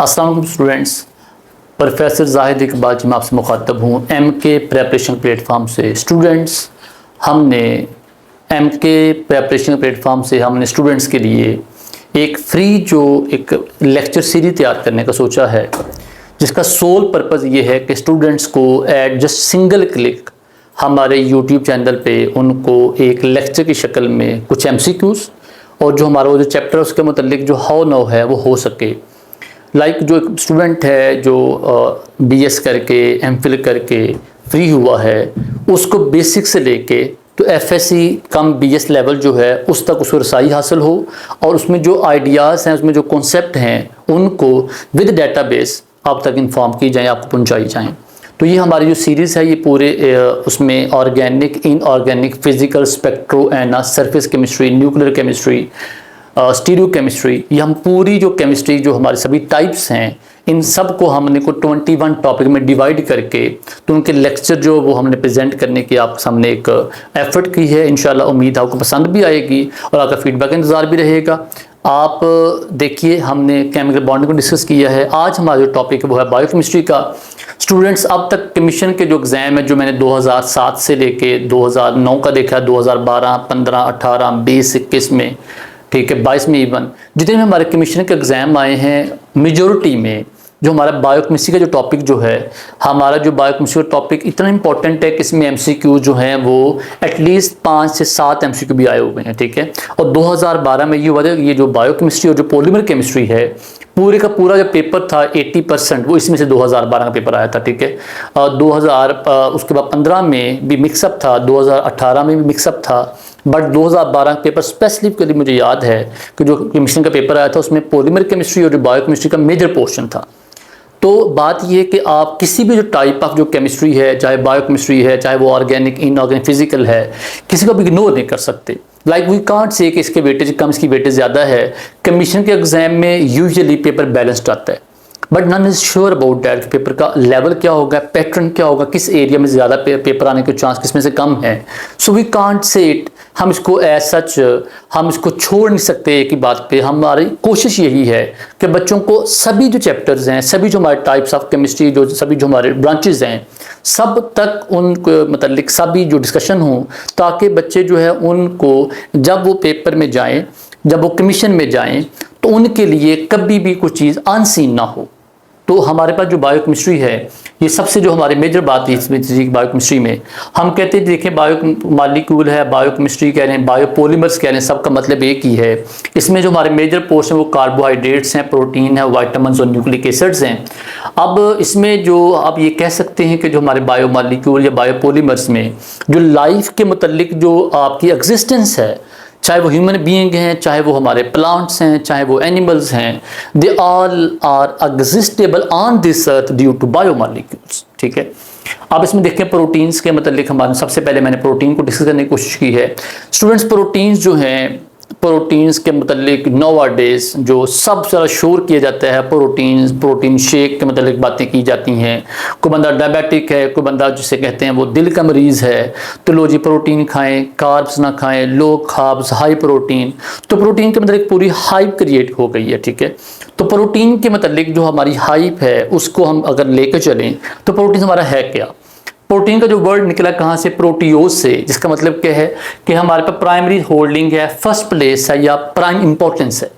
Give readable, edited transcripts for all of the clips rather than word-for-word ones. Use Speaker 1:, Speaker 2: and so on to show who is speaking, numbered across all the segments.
Speaker 1: अस्सलाम वालेकुम students, professor Zahid Iqbal ji मैं आपसे मुखातब हूँ एमके प्रेपरेशन प्लेटफॉर्म से। स्टूडेंट्स, हमने एमके प्रेपरेशन प्लेटफॉर्म से हमने स्टूडेंट्स के लिए एक फ्री जो एक लेक्चर सीरीज तैयार करने का सोचा है, जिसका सोल पर्पज़ ये है कि स्टूडेंट्स को एट जस्ट सिंगल क्लिक हमारे यूट्यूब चैनल पे उनको एक लेक्चर की शक्ल में कुछ एमसीक्यूज़ और जो हमारा वो जो चैप्टर उसके मतलब जो हाउ नाउ है वो हो सके। जो एक स्टूडेंट है जो बीएस करके एमफिल करके फ्री हुआ है, उसको बेसिक से लेके तो एफएससी कम बीएस लेवल जो है उस तक उसको रसाई हासिल हो और उसमें जो आइडियाज़ हैं, उसमें जो कॉन्सेप्ट हैं, उनको विद डेटाबेस आप तक इन्फॉर्म की जाएँ, आपको पहुंचाई जाएँ। तो ये हमारी जो सीरीज़ है ये पूरे उसमें organic, inorganic, physical, spectro and surface chemistry, nuclear chemistry, stereo chemistry, ये हम पूरी जो केमिस्ट्री जो हमारे सभी टाइप्स हैं इन सब को हमने को 21 टॉपिक में डिवाइड करके तो उनके लेक्चर जो वो हमने प्रेजेंट करने की आप सामने एक एफर्ट की है। इंशाल्लाह उम्मीद आपको पसंद भी आएगी और आपका फीडबैक इंतज़ार भी रहेगा। आप देखिए, हमने केमिकल बॉन्डिंग को डिस्कस किया है। आज हमारा जो टॉपिक है वो है बायोकेमिस्ट्री का। स्टूडेंट्स, अब तक कमीशन के जो एग्ज़ाम है जो मैंने 2007 से लेके 2009 का देखा, 2012, 15, 18, 20, 21 में, ठीक है, 22 में, इवन जितने भी हमारे कमीशन के एग्ज़ाम आए हैं मेजॉरिटी में जो हमारा बायोकेमिस्ट्री का जो टॉपिक जो है, हमारा जो बायोकेमिस्ट्री का टॉपिक इतना इंपॉर्टेंट है कि इसमें एमसीक्यू जो हैं वो एटलीस्ट 5 से 7 एमसीक्यू भी आए हुए हैं, ठीक है। और 2012 में ये हुआ था, ये जो बायोकेमिस्ट्री और जो पॉलीमर केमिस्ट्री है पूरे का पूरा जो पेपर था 80% वो इसमें से 2012 का पेपर आया था, ठीक है। 2000 उसके बाद 15 में भी मिक्सअप था, 2018 में भी मिक्सअप था, बट 2012 का पेपर स्पेसिफिकली मुझे याद है कि जो केमिस्ट्री का पेपर आया था उसमें पॉलीमर केमिस्ट्री और जो बायोकेमिस्ट्री का मेजर पोर्शन था। तो बात ये कि आप किसी भी जो टाइप ऑफ जो केमिस्ट्री है, चाहे बायोकेमिस्ट्री है, चाहे वो ऑर्गेनिक, इनऑर्गेनिक, फिजिकल है, किसी को भी इग्नोर नहीं कर सकते। वी कांट से कि इसके वेटेज कम, इसकी वेटेज ज़्यादा है। कमीशन के एग्जाम में यूजुअली पेपर बैलेंस्ड आता है, but none is sure about that paper का लेवल क्या होगा, पैटर्न क्या होगा, किस एरिया में ज़्यादा पेपर आने के चांस किस में से कम है। So we can't say it, हम इसको एज सच हम इसको छोड़ नहीं सकते एक ही बात पे। हमारी कोशिश यही है कि बच्चों को सभी जो चैप्टर्स हैं, सभी जो हमारे टाइप्स ऑफ केमिस्ट्री, जो सभी जो हमारे ब्रांचेज हैं, सब तक उनको मतलब सभी जो डिस्कशन हो, ताकि बच्चे जो है उनको जब वो पेपर में जाएँ, जब वो कमीशन में जाएँ, तो उनके लिए कभी भी कुछ चीज़ अनसीन ना हो। तो हमारे पास जो बायोकेमिस्ट्री है, ये सबसे जो हमारे मेजर बात है इसमें बायोकेमिस्ट्री में, हम कहते हैं देखिए बायो मॉलिक्यूल है, बायोकेमिस्ट्री कह रहे हैं, बायोपॉलीमर्स कह रहे हैं, सबका मतलब एक ही है। इसमें जो हमारे मेजर पोर्शन वो कार्बोहाइड्रेट्स हैं, प्रोटीन है, वाइटामिन्स और न्यूक्लिक एसिड्स हैं। अब इसमें जो आप ये कह सकते हैं कि जो हमारे बायो मॉलिक्यूल या बायोपॉलीमर्स में जो लाइफ के मतलब जो आपकी एग्जिस्टेंस है, चाहे वो ह्यूमन बीइंग हैं, चाहे वो हमारे प्लांट्स हैं, चाहे वो एनिमल्स हैं, they all are existable on this earth due to biomolecules, ठीक है। अब इसमें देखें प्रोटीन्स के मतलब हमारे सबसे पहले मैंने प्रोटीन को डिस्कस करने की कोशिश की है। स्टूडेंट्स, प्रोटीन्स जो हैं, प्रोटीन्स के मतलब नोवाडेज जो सबसे ज़्यादा शोर किया जाता है, प्रोटीन शेक के मतलब बातें की जाती हैं। कोई बंदा डायबिटिक है, कोई बंदा जिसे कहते हैं वो दिल का मरीज़ है, तो लो जी प्रोटीन खाएं, कार्ब्स ना खाएं, लो कार्ब्स, हाई प्रोटीन। तो प्रोटीन के मतलब पूरी हाइप क्रिएट हो गई है, ठीक है। तो प्रोटीन के मतलब जो हमारी हाइप है उसको हम अगर लेकर चलें तो प्रोटीन हमारा है क्या। प्रोटीन का जो वर्ड निकला कहाँ से, प्रोटियोज से, जिसका मतलब क्या है कि हमारे पास प्राइमरी होल्डिंग है, फर्स्ट प्लेस है या प्राइम इंपॉर्टेंस है।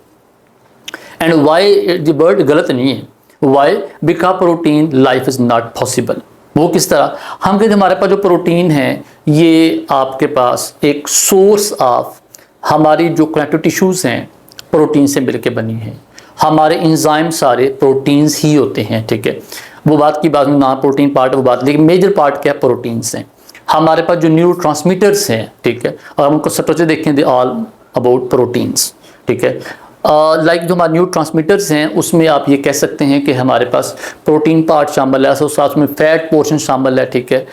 Speaker 1: एंड वाई द वर्ड गलत नहीं है, why because protein life is not possible. वो किस तरह, हम कहते हमारे पास जो प्रोटीन है ये आपके पास एक सोर्स ऑफ हमारी जो कनेक्टिव टिश्यूज़ हैं प्रोटीन से मिलकर बनी है। हमारे एंजाइम सारे प्रोटीन्स ही होते हैं, ठीक है। वो बात की बात ना प्रोटीन पार्ट वो बात, लेकिन मेजर पार्ट क्या है, प्रोटीन्स हैं। हमारे पास जो न्यूरोट्रांसमीटर्स हैं, ठीक है, और हम उनको स्ट्रक्चर देखें, दे ऑल अबाउट प्रोटीन्स, ठीक है। जो हमारे न्यूरोट्रांसमीटर्स हैं उसमें आप ये कह सकते हैं कि हमारे पास प्रोटीन पार्ट शामिल है, साथ में फैट पोर्शन शामिल है, ठीक है।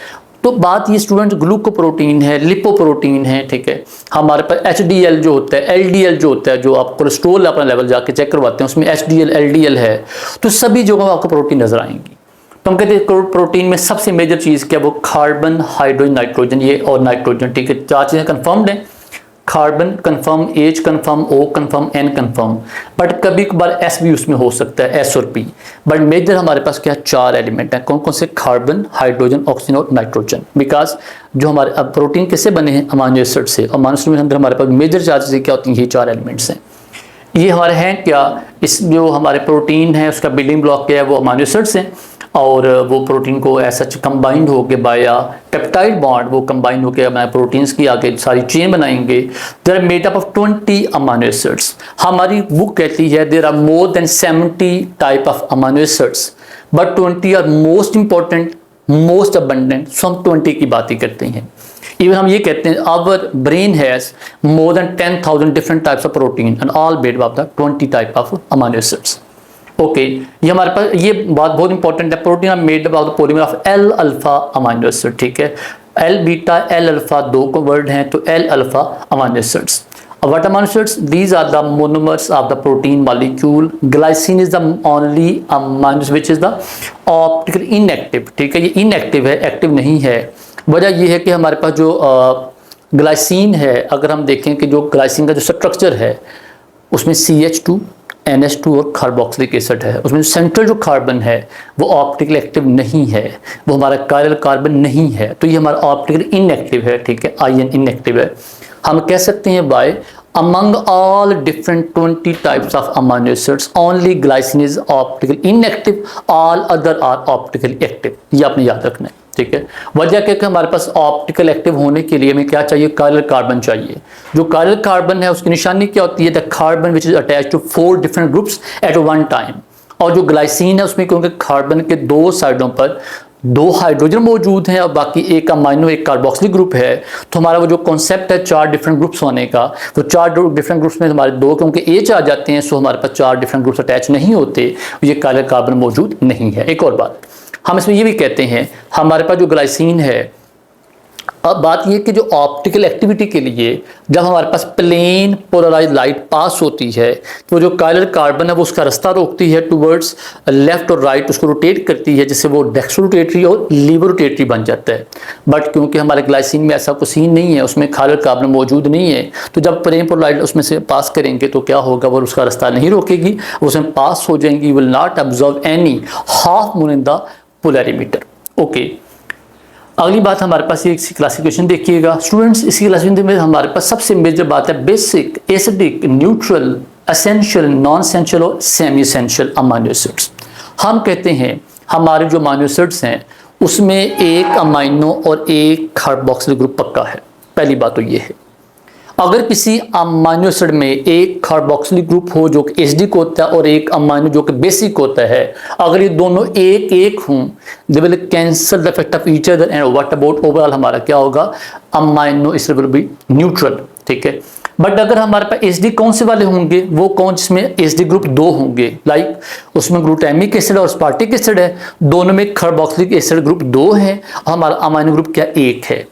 Speaker 1: तो बात ये स्टूडेंट ग्लूकोप्रोटीन है, लिपोप्रोटीन है, ठीक है। हमारे पास HDL जो होता है, LDL जो होता है, जो आप कोलेस्ट्रोल अपना लेवल जाके चेक करवाते हैं उसमें HDL LDL है। तो सभी जगहों आपको प्रोटीन नजर आएंगी। तो हम कहते हैं प्रोटीन में सबसे मेजर चीज़ क्या, वो कार्बन, हाइड्रोजन, नाइट्रोजन, ये और नाइट्रोजन, ठीक है। 4 चीज़ें कन्फर्म्ड हैं। Carbon confirm, H confirm, O confirm, N confirm, but कभी कभार S भी उसमें हो सकता है, S और P। बट मेजर हमारे पास क्या 4 एलिमेंट हैं, कौन कौन से? कार्बन, हाइड्रोजन, ऑक्सीजन और नाइट्रोजन। बिकॉज जो हमारे अब प्रोटीन किससे बने हैं? अमाइनो एसिड से। अमाइनो एसिड के अंदर हमारे पास मेजर चार्जेस क्या होती हैं? ये 4 एलिमेंट्स हैं। ये हमारे हैं क्या, इस जो हमारे प्रोटीन है उसका बिल्डिंग ब्लॉक क्या है? वो अमाइनो एसिड्स हैं, और वो प्रोटीन को ऐसा कंबाइंड होकर बाया पेप्टाइड बॉन्ड वो कंबाइंड होकर हमारे प्रोटीन्स की आगे सारी चेन बनाएंगे। There are made up of 20 amino acids. हमारी बुक कहती है there are more than 70 type of amino acids, but 20 are most important, most abundant. So हम 20 की बात ही करते हैं। इवन हम ये कहते हैं our brain has more than 10,000 different types of protein and all made up the 20 type of amino acids. Okay, ये हमारे पास ये बात बहुत इंपॉर्टेंट है। Protein are made up of the polymer of L alpha amino acid, ठीक है। L beta, L alpha दो को वर्ड हैं, तो L alpha amino acids. What amino acids? These are the monomers of the protein molecule. Glycine is the only amino acid which is the optical inactive, ठीक है। ये inactive है, active नहीं है। वजह ये है कि हमारे पास जो ग्लाइसिन है, अगर हम देखें कि जो ग्लाइसिन का जो स्ट्रक्चर है उसमें CH2, NH2 और कार्बोक्सिलिक एसिड है। उसमें सेंट्रल जो कार्बन है वो ऑप्टिकल एक्टिव नहीं है, वो हमारा कायरल कार्बन नहीं है, तो ये हमारा ऑप्टिकल इनएक्टिव है, ठीक है। आयन इनएक्टिव है। हम कह सकते हैं bye among all different 20 types of amino acids only glycine is optical inactive, all other are optical active। ये आपने याद रखना है, ठीक है। वजह क्या कि हमारे पास ऑप्टिकल एक्टिव होने के लिए हमें क्या चाहिए? कायरल कार्बन चाहिए। जो कायरल कार्बन है उसकी निशानी क्या होती है? The carbon which is attach to 4 different groups at one time. और जो ग्लाइसिन है उसमें क्योंकि कार्बन के 2 साइडों पर 2 हाइड्रोजन मौजूद हैं और बाकी एक अमाइनो एक कार्बोक्सिलिक ग्रुप है, तो हमारा वो जो कॉन्सेप्ट है 4 डिफरेंट ग्रुप्स होने का, वो 4 डिफरेंट ग्रुप्स में हमारे 2 क्योंकि H आ जाते हैं, सो हमारे पास 4 डिफरेंट ग्रुप्स अटैच नहीं होते, ये कायरल कार्बन मौजूद नहीं है। एक और बात हम इसमें ये भी कहते हैं, हमारे पास जो ग्लाइसिन है, अब बात ये कि जो ऑप्टिकल एक्टिविटी के लिए जब हमारे पास प्लेन पोलराइज लाइट पास होती है तो जो कायरल कार्बन है वो उसका रास्ता रोकती है टुवर्ड्स लेफ्ट और राइट, उसको रोटेट करती है जिससे वो डेक्स्ट्रो रोटेटरी और लीवर रोटेटरी बन जाता है। बट क्योंकि हमारे ग्लाइसिन में ऐसा कुछ सीन नहीं है, उसमें कायरल कार्बन मौजूद नहीं है, तो जब प्लेन पोलराइज उसमें से पास करेंगे तो क्या होगा? वो उसका रास्ता नहीं रोकेगी, उसमें पास हो जाएंगी। Will not observe any half moon in the polarimeter. Okay, अगली बात हमारे पास ये क्लासिफिकेशन देखिएगा स्टूडेंट्स। इसी क्लासिफिकेशन में हमारे पास सबसे मेजर बात है basic, acidic, neutral, essential, non essential और सेमी एसेंशियल अमाइनो एसिड्स। हम कहते हैं हमारे जो अमाइनो एसिड्स हैं उसमें एक अमाइनो और एक कार्बोक्सिलिक ग्रुप पक्का है। पहली बात तो ये है, अगर किसी अमाइनो एसिड में एक कार्बोक्सिलिक ग्रुप हो जो कि एसिडिक होता है और एक अमाइनो जो कि बेसिक होता है, अगर ये दोनों एक एक हों, they will cancel the effect of each other and what about overall हमारा क्या होगा? Amino acid will be neutral, ठीक है। बट अगर हमारे पास एसिडिक कौन से वाले होंगे? वो कौन जिसमें एसिडिक ग्रुप 2 होंगे, लाइक उसमें ग्लूटामिक एसिड और स्पार्टिक एसिड है, दोनों में कार्बोक्सिलिक एसिड ग्रुप 2 है, हमारा अमाइनो ग्रुप क्या 1 है।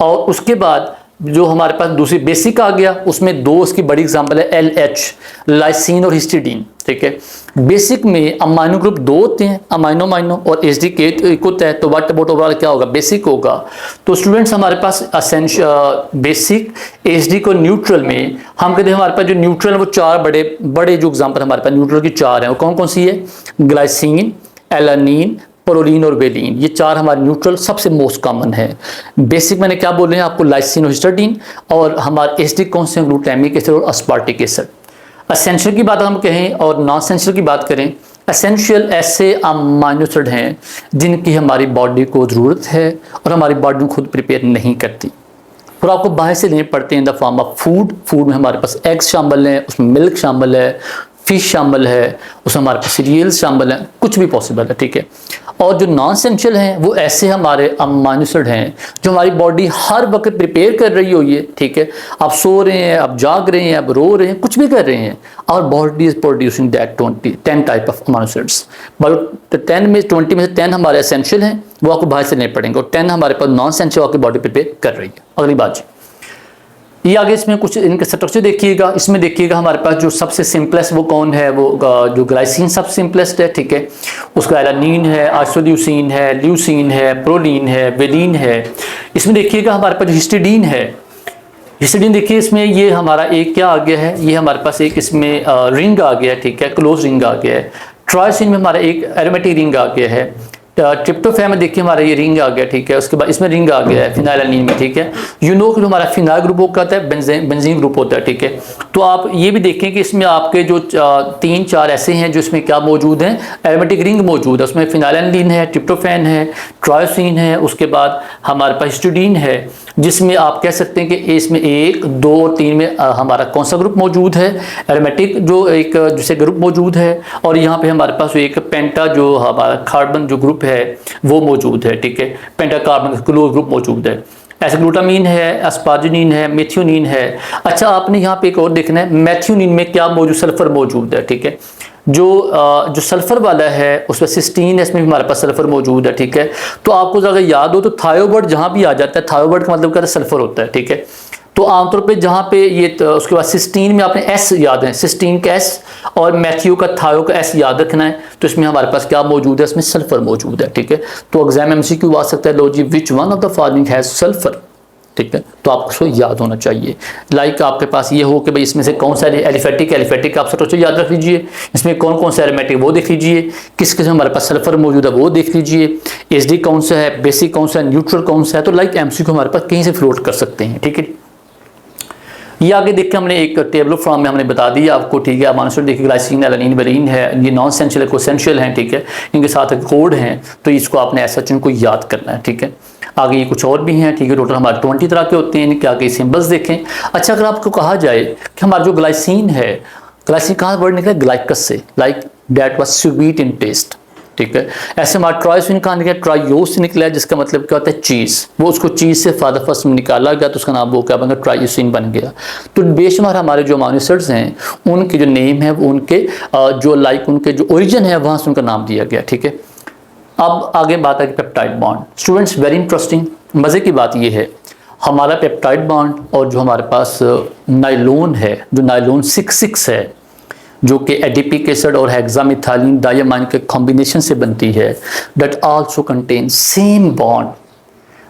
Speaker 1: और उसके बाद जो हमारे पास दूसरी बेसिक आ गया, उसमें 2 उसकी बड़ी एग्जांपल है LH, लाइसिन और हिस्टिडीन, ठीक है। बेसिक में अमाइनो ग्रुप 2 होते हैं, अमाइनो माइनो, और एसिडिक एक होता है, तो व्हाट अबाउट ओवरऑल क्या होगा? बेसिक होगा। तो स्टूडेंट्स हमारे पास बेसिक, एसिडिक और न्यूट्रल में हम कहते हैं हमारे पास जो न्यूट्रल है वो 4 बड़े बड़े जो एग्जाम्पल हमारे पास न्यूट्रल की 4 हैं, वो कौन कौन सी है? ग्लाइसिन, एलानिन, प्रोलीन और वेलिन। ये 4 हमारे न्यूट्रल सबसे मोस्ट कॉमन है। बेसिक मैंने क्या बोले हैं आपको? लाइसिन और हिस्टिडीन। और हमारे एसिडिक कौन से? ग्लूटामिक एसिड और अस्पार्टिक एसिड। एसेंशियल की बात हम कहें और नॉन एसेंशियल की बात करें, एसेंशियल ऐसे अमाइनो एसिड हैं जिनकी हमारी बॉडी को ज़रूरत है और हमारी बॉडी खुद प्रिपेयर नहीं करती, और आपको बाहर से लेने पड़ते हैं इन the form of food. Food में हमारे पास एग्स शामिल हैं, उसमें मिल्क शामिल है, फिश शामिल है, उसमें हमारे पास सीरियल्स शामिल हैं, कुछ भी पॉसिबल है, ठीक है। और जो नॉन एसेंशियल हैं वो ऐसे हमारे अमाइनो एसिड हैं जो हमारी बॉडी हर वक्त प्रिपेयर कर रही हो, ये ठीक है। आप सो रहे हैं, आप जाग रहे हैं, आप रो रहे हैं, कुछ भी कर रहे हैं, और body is producing that 10 type of amino acids. But 20 में से 10 हमारे एसेंशियल हैं, वो आपको बाहर से लेने पड़ेंगे, और 10 हमारे पास नॉन एसेंशियल आपकी बॉडी प्रिपेयर कर रही है। अगली बात जी, ये आगे इसमें कुछ इनके स्ट्रक्चर देखिएगा। इसमें देखिएगा हमारे पास जो सबसे सिंपलेस्ट वो कौन है? वो जो ग्लाइसिन सबसे सिंपलेस्ट है, ठीक है। उसका एलानिन है, आइसोल्यूसिन है, ल्यूसिन है, प्रोलीन है, वेलिन है। इसमें देखिएगा हमारे पास जो हिस्टिडीन है, हिस्टिडीन देखिए, इसमें ये हमारा एक क्या आ गया है, ये हमारे पास एक इसमें रिंग आ गया है, ठीक है, क्लोज रिंग आ गया है। ट्रायोसिन में हमारा एक एरोमेटिक रिंग आ गया है। ट्रिप्टोफैन में देखिए हमारा ये रिंग आ गया, ठीक है। उसके बाद इसमें रिंग आ गया है फिनाइलएलानाइन में, ठीक है। यू नो कि हमारा फिनाइल ग्रुप होता है, बेंजीन ग्रुप होता है, ठीक है। तो आप ये भी देखें कि इसमें आपके जो 3-4 ऐसे हैं जो इसमें क्या मौजूद हैं, एरोमेटिक रिंग मौजूद है। उसमें फिनाइलएलानाइन है, ट्रिप्टोफैन है, ट्रायोसिन है, उसके बाद हमारे पास हिस्टिडीन है, जिसमें आप कह सकते हैं कि इसमें 1, 2 और 3 में हमारा कौन सा ग्रुप मौजूद है, एरोमेटिक जो एक जैसे ग्रुप मौजूद है। और यहाँ पे हमारे पास एक पेंटा जो हमारा कार्बन जो ग्रुप है वो मौजूद है, ठीक है। पेंटा कार्बन क्लोज ग्रुप मौजूद है। ऐसे ग्लूटामीन है, एस्पार्जिनिन है, मेथियोनिन है। अच्छा, आपने यहाँ पे एक और देखना है, मेथियोनिन में क्या मौजूद, सल्फर मौजूद है, ठीक है। जो सल्फर वाला है उसमें सिस्टीन है, इसमें भी हमारे पास सल्फर मौजूद है, ठीक है। तो आपको अगर याद हो तो थायोबर्ड जहाँ भी आ जाता है, थायोबर्ड का मतलब क्या है, सल्फर होता है, ठीक है। तो आमतौर पे जहाँ पे ये उसके बाद सिस्टीन में आपने एस याद है, सिस्टीन का एस और मैथ्यू का थायो का एस याद रखना है। तो इसमें हमारे पास क्या मौजूद है, इसमें सल्फर मौजूद है, ठीक है। तो एग्जाम एमसीक्यू आ सकता है, लो जी which one of the following has sulphur, ठीक है। तो आपको उसको याद होना चाहिए। लाइक आपके पास ये हो कि भाई इसमें से कौन सा एलिफेटिक आप स्ट्रक्चर याद रख लीजिए, इसमें कौन कौन सा एरोमेटिक वो देख लीजिए, किस किस में हमारे पास सल्फर मौजूद है वो देख लीजिए, एसडी कौन सा है, बेसिक कौन सा है, न्यूट्रल कौन सा है। तो लाइक एमसीक्यू हमारे पास कहीं से फ्लोट कर सकते हैं, ठीक है। ये आगे देख के हमने एक टेबल फॉर्म में हमने बता दिया आपको, ठीक है। अमाइनो एसिड देखिए, ग्लाइसिन, एलानिन, वेलिन है, ये नॉन एसेंशियल को एसेंशियल हैं, ठीक है। इनके साथ कोड हैं, तो इसको आपने ऐसा इनको याद करना है, ठीक है। आगे ये कुछ और भी हैं, ठीक है। टोटल हमारे 20 तरह के होते हैं, इनके आगे सिंबल्स देखें। अच्छा, अगर आपको कहा जाए कि हमारा जो ग्लाइसिन है, ग्लाइसिन कहाँ वर्ड निकला, ग्लाइकस से, like that was sweet in taste, ठीक है। ऐसे हमारा ट्रायोसिन कहाँ निकला, ट्रायोस से निकला है, जिसका मतलब क्या होता है, चीज़। वो उसको चीज़ से फादर फर्स्ट में निकाला गया, तो उसका नाम वो क्या बन गया, ट्रायोसिन बन गया। तो बेशुमार हमारे जो अमाइनो एसिड्स हैं उनके जो नेम है वो उनके जो लाइक उनके जो ओरिजिन है वहाँ से उनका नाम दिया गया, ठीक है। अब आगे बात है peptide bond. Students, very interesting, मज़े की बात ये है, हमारा पेप्टाइड बॉन्ड और जो हमारे पास नाइलोन है, जो नाइलोन 6 है, जो कि एडिपिक एसिड और हेक्सामिथाइलिन डायमाइन के कॉम्बिनेशन से बनती है, that also contain same bond,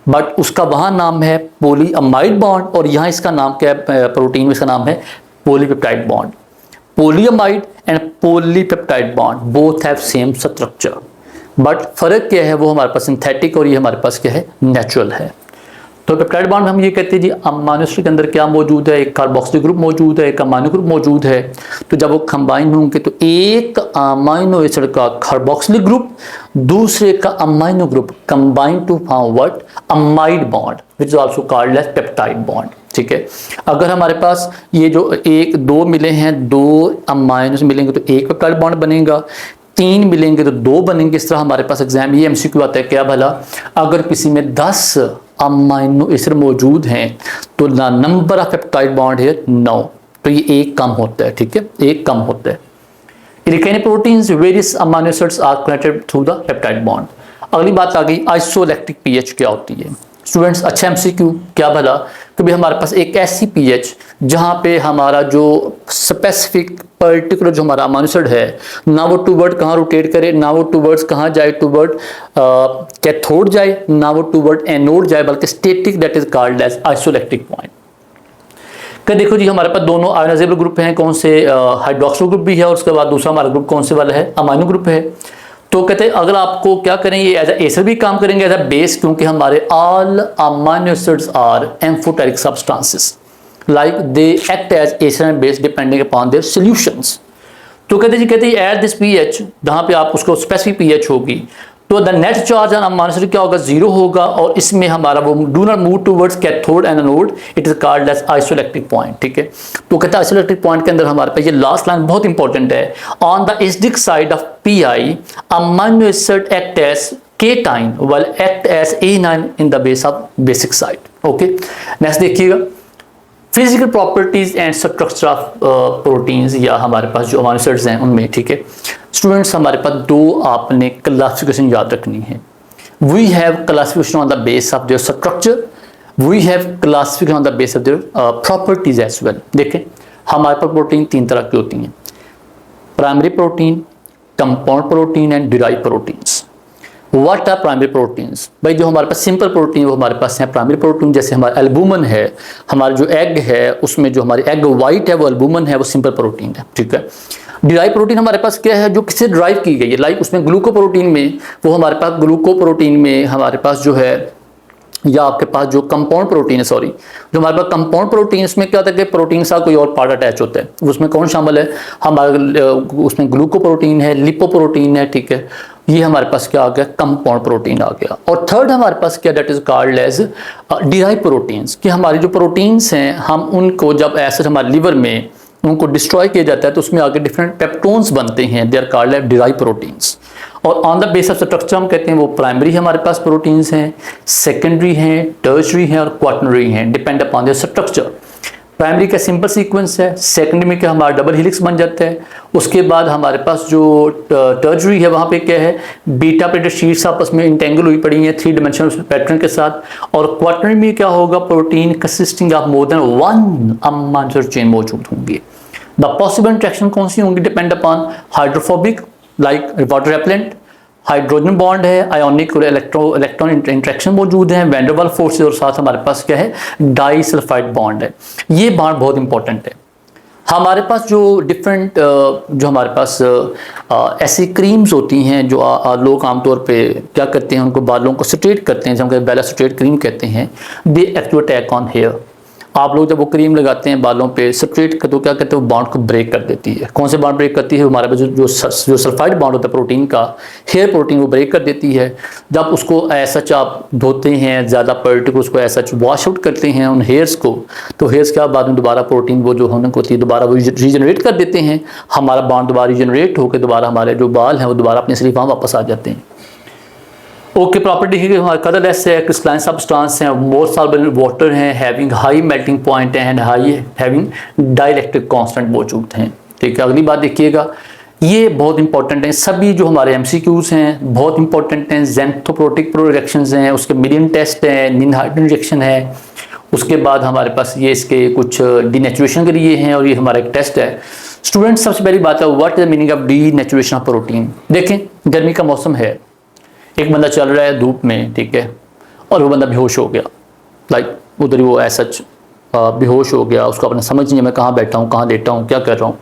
Speaker 1: but उसका वहाँ नाम है पॉलीअमाइड बॉन्ड और यहाँ इसका नाम क्या है, प्रोटीन में इसका नाम है polypeptide bond. Polyamide and polypeptide bond both have same structure, but फर्क क्या है, वो हमारे पास सिंथेटिक और ये हमारे पास क्या है, नेचुरल है। तो पेप्टाइड बॉन्ड हम ये कहते हैं जी, अमाइनो एसिड के अंदर क्या मौजूद है, एक कार्बोक्सिलिक ग्रुप मौजूद है, एक अमाइनो ग्रुप मौजूद है। तो जब वो कंबाइन होंगे तो एक अमाइनो एसिड का कार्बोक्सिलिक ग्रुप दूसरे का amino group combine to form what, amide bond, which is also called as peptide bond, ठीक है। अगर हमारे पास ये जो 1-2 मिले हैं, 2 अमाइनो मिलेंगे तो एक पेप्टाइड बॉन्ड बनेगा, 3 मिलेंगे तो 2 बनेंगे। इस तरह हमारे पास एग्जाम ये एमसीक्यू आता है, क्या भला, अगर किसी में 10 अमाइनो एसिड मौजूद हैं तो the number of peptide bond है 9, तो ये एक कम होता है, ठीक है, एक कम होता है। In proteins various amino acids are connected through the peptide bond. अगली बात आ गई, आइसोलैक्टिक पीएच क्या होती है। स्टूडेंट्स, अच्छा एमसीक्यू, क्या भला कि भाई हमारे पास एक ऐसी पीएच जहाँ पे हमारा जो स्पेसिफिक पर्टिकुलर जो हमारा अमाइनो एसिड है, ना वो टूवर्ड कहाँ रोटेट करे, ना वो टूवर्ड्स कहाँ जाए, टूवर्ड कैथोड जाए, ना वो टूवर्ड एनोड जाए, बल्कि static, that is called as isoelectric point. कि देखो जी, हमारे पास दोनों आयोनाइजेबल ग्रुप हैं, कौन से, हाइड्रोक्सिल ग्रुप भी है और उसके बाद दूसरा हमारा ग्रुप कौन से वाला है, अमाइनो ग्रुप है। तो कहते हैं अगर आपको क्या करें, ये एज एसिड भी काम करेंगे, एज अ बेस, क्योंकि हमारे all amino acids are amphoteric substances, like they act as acid and base depending upon their solutions. तो कहते हैं एट दिस पीएच, जहाँ पे आप उसको स्पेसिफिक पीएच होगी, तो the net charge on amino acid क्या होगा, 0 होगा, और इसमें हमारा वो do not move towards cathode and anode, it is called as isoelectric point, ठीक है। तो कहता है आइसोलैक्टिक पॉइंट के अंदर हमारे पास ये लास्ट लाइन बहुत इंपॉर्टेंट है, on the acidic side of PI amino acid act as cation while act as anion in the base of basic side. Okay, next देखिएगा, physical properties and structure of proteins, या हमारे पास जो amino acids हैं उनमें, ठीक है। Students, हमारे पास 2 आपने क्लासिफिकेशन याद रखनी है। We have classification on the base of their structure, we have classification on the base of their properties as well. देखें, हमारे पास प्रोटीन 3 तरह की होती हैं, primary protein, compound protein and derive proteins. What are primary proteins? भाई जो हमारे पास सिंपल प्रोटीन वो हमारे पास है प्राइमरी प्रोटीन, जैसे हमारा एल्बुमिन है, हमारा जो एग है उसमें जो हमारी एग वाइट है वो एल्बुमिन है, वो सिंपल प्रोटीन है, ठीक है। डिराइव प्रोटीन हमारे पास क्या है, जो किससे ड्राइव की गई है, लाइक उसमें ग्लूकोप्रोटीन में, वो हमारे पास ग्लूकोप्रोटीन में हमारे पास जो है, या आपके पास जो कंपाउंड प्रोटीन है, सॉरी, जो हमारे पास कंपाउंड प्रोटीन, इसमें क्या होता है कि प्रोटीन के साथ कोई और पार्ट अटैच होता है, उसमें कौन शामिल है, हमारे उसमें ग्लूकोप्रोटीन है, लिपोप्रोटीन है, ठीक है। ये हमारे पास क्या आ गया, कंपाउंड प्रोटीन आ गया। और थर्ड हमारे पास क्या, that is called as derive proteins, कि हमारे जो प्रोटीन्स हैं हम उनको जब ऐसे हमारे लिवर में उनको डिस्ट्रॉय किया जाता है तो उसमें आगे डिफरेंट पेप्टोन्स बनते हैं, they are called as derive proteins. और on the base of structure हम कहते हैं वो प्राइमरी हमारे पास प्रोटीन्स हैं, सेकेंडरी हैं, टर्शरी हैं और क्वाटरनरी हैं, depend upon the structure. Primary का सिंपल सीक्वेंस है, सेकेंडरी में क्या हमारा डबल हेलिक्स बन जाता है, उसके बाद हमारे पास जो टर्शरी है वहाँ पे क्या है, बीटा प्लेटेड शीट्स आपस में इंटेंगल हुई पड़ी हैं 3 डायमेंशनल पैटर्न के साथ। और क्वाटरनरी में क्या होगा, protein consisting of more than 1 amino chain मौजूद होंगी। द पॉसिबल इंट्रैक्शन कौन सी होंगी, depend upon hydrophobic like water repellent, hydrogen bond है, आयोनिक और इलेक्ट्रॉन इंट्रैक्शन मौजूद हैं, वैन डर वाल्स फोर्सेस, और साथ हमारे पास क्या है, डाइसल्फाइड बॉन्ड है। ये बॉन्ड बहुत इंपॉर्टेंट है। हमारे पास जो डिफरेंट जो हमारे पास ऐसी क्रीम्स होती हैं जो लोग आमतौर पे क्या करते हैं, उनको बालों को स्ट्रेट करते हैं, जैसे बेला स्ट्रेट क्रीम कहते हैं, they actually attack on hair. आप लोग जब वो क्रीम लगाते हैं बालों पे स्ट्रेट कर, तो क्या कहते हैं, वो बॉन्ड को ब्रेक कर देती है। कौन से बॉन्ड ब्रेक करती है, हमारे पास जो सल्फाइड बॉन्ड होता है प्रोटीन का, हेयर प्रोटीन, वो ब्रेक कर देती है। जब उसको ऐसा आप धोते हैं, ज़्यादा पर्टिकुलर उसको ऐसा वॉश आउट करते हैं उन हेयर्स को, तो हेयर्स क्या बाद में दोबारा प्रोटीन वो जो होने को होती है दोबारा वो रीजनरेट कर देते हैं, हमारा बॉन्ड दोबारा रीजनरेट होकर दोबारा हमारे जो बाल हैं वो दोबारा अपने असली फॉर्म वापस आ जाते हैं। ओके, प्रॉपर्टी है कि हमारा कलरलेस है, क्रिस्टलाइन सब्सटेंस है, मोर सॉल्युबल वाटर है, हैविंग हाई मेल्टिंग पॉइंट है and high having dielectric constant मौजूद हैं, ठीक है। अगली बात देखिएगा, ये बहुत इंपॉर्टेंट हैं, सभी जो हमारे एमसीक्यूज हैं बहुत इंपॉर्टेंट हैं। जेंथोप्रोटिक प्रोरिएक्शंस हैं, उसके मिलियन टेस्ट हैं, निनहाइड्रोजन रिएक्शन है, उसके बाद हमारे पास ये इसके कुछ डीनेचुरेशन के लिए हैं, और ये हमारा एक टेस्ट है। स्टूडेंट, सबसे पहली बात है, what is the meaning of denaturation of protein. देखें, गर्मी का मौसम है, एक बंदा चल रहा है धूप में, ठीक है, और वो बंदा बेहोश हो गया, लाइक उधर ही वो ऐसा बेहोश हो गया, उसको अपना समझ नहीं है मैं कहाँ बैठा हूँ, कहाँ लेटा हूँ, क्या कर रहा हूँ।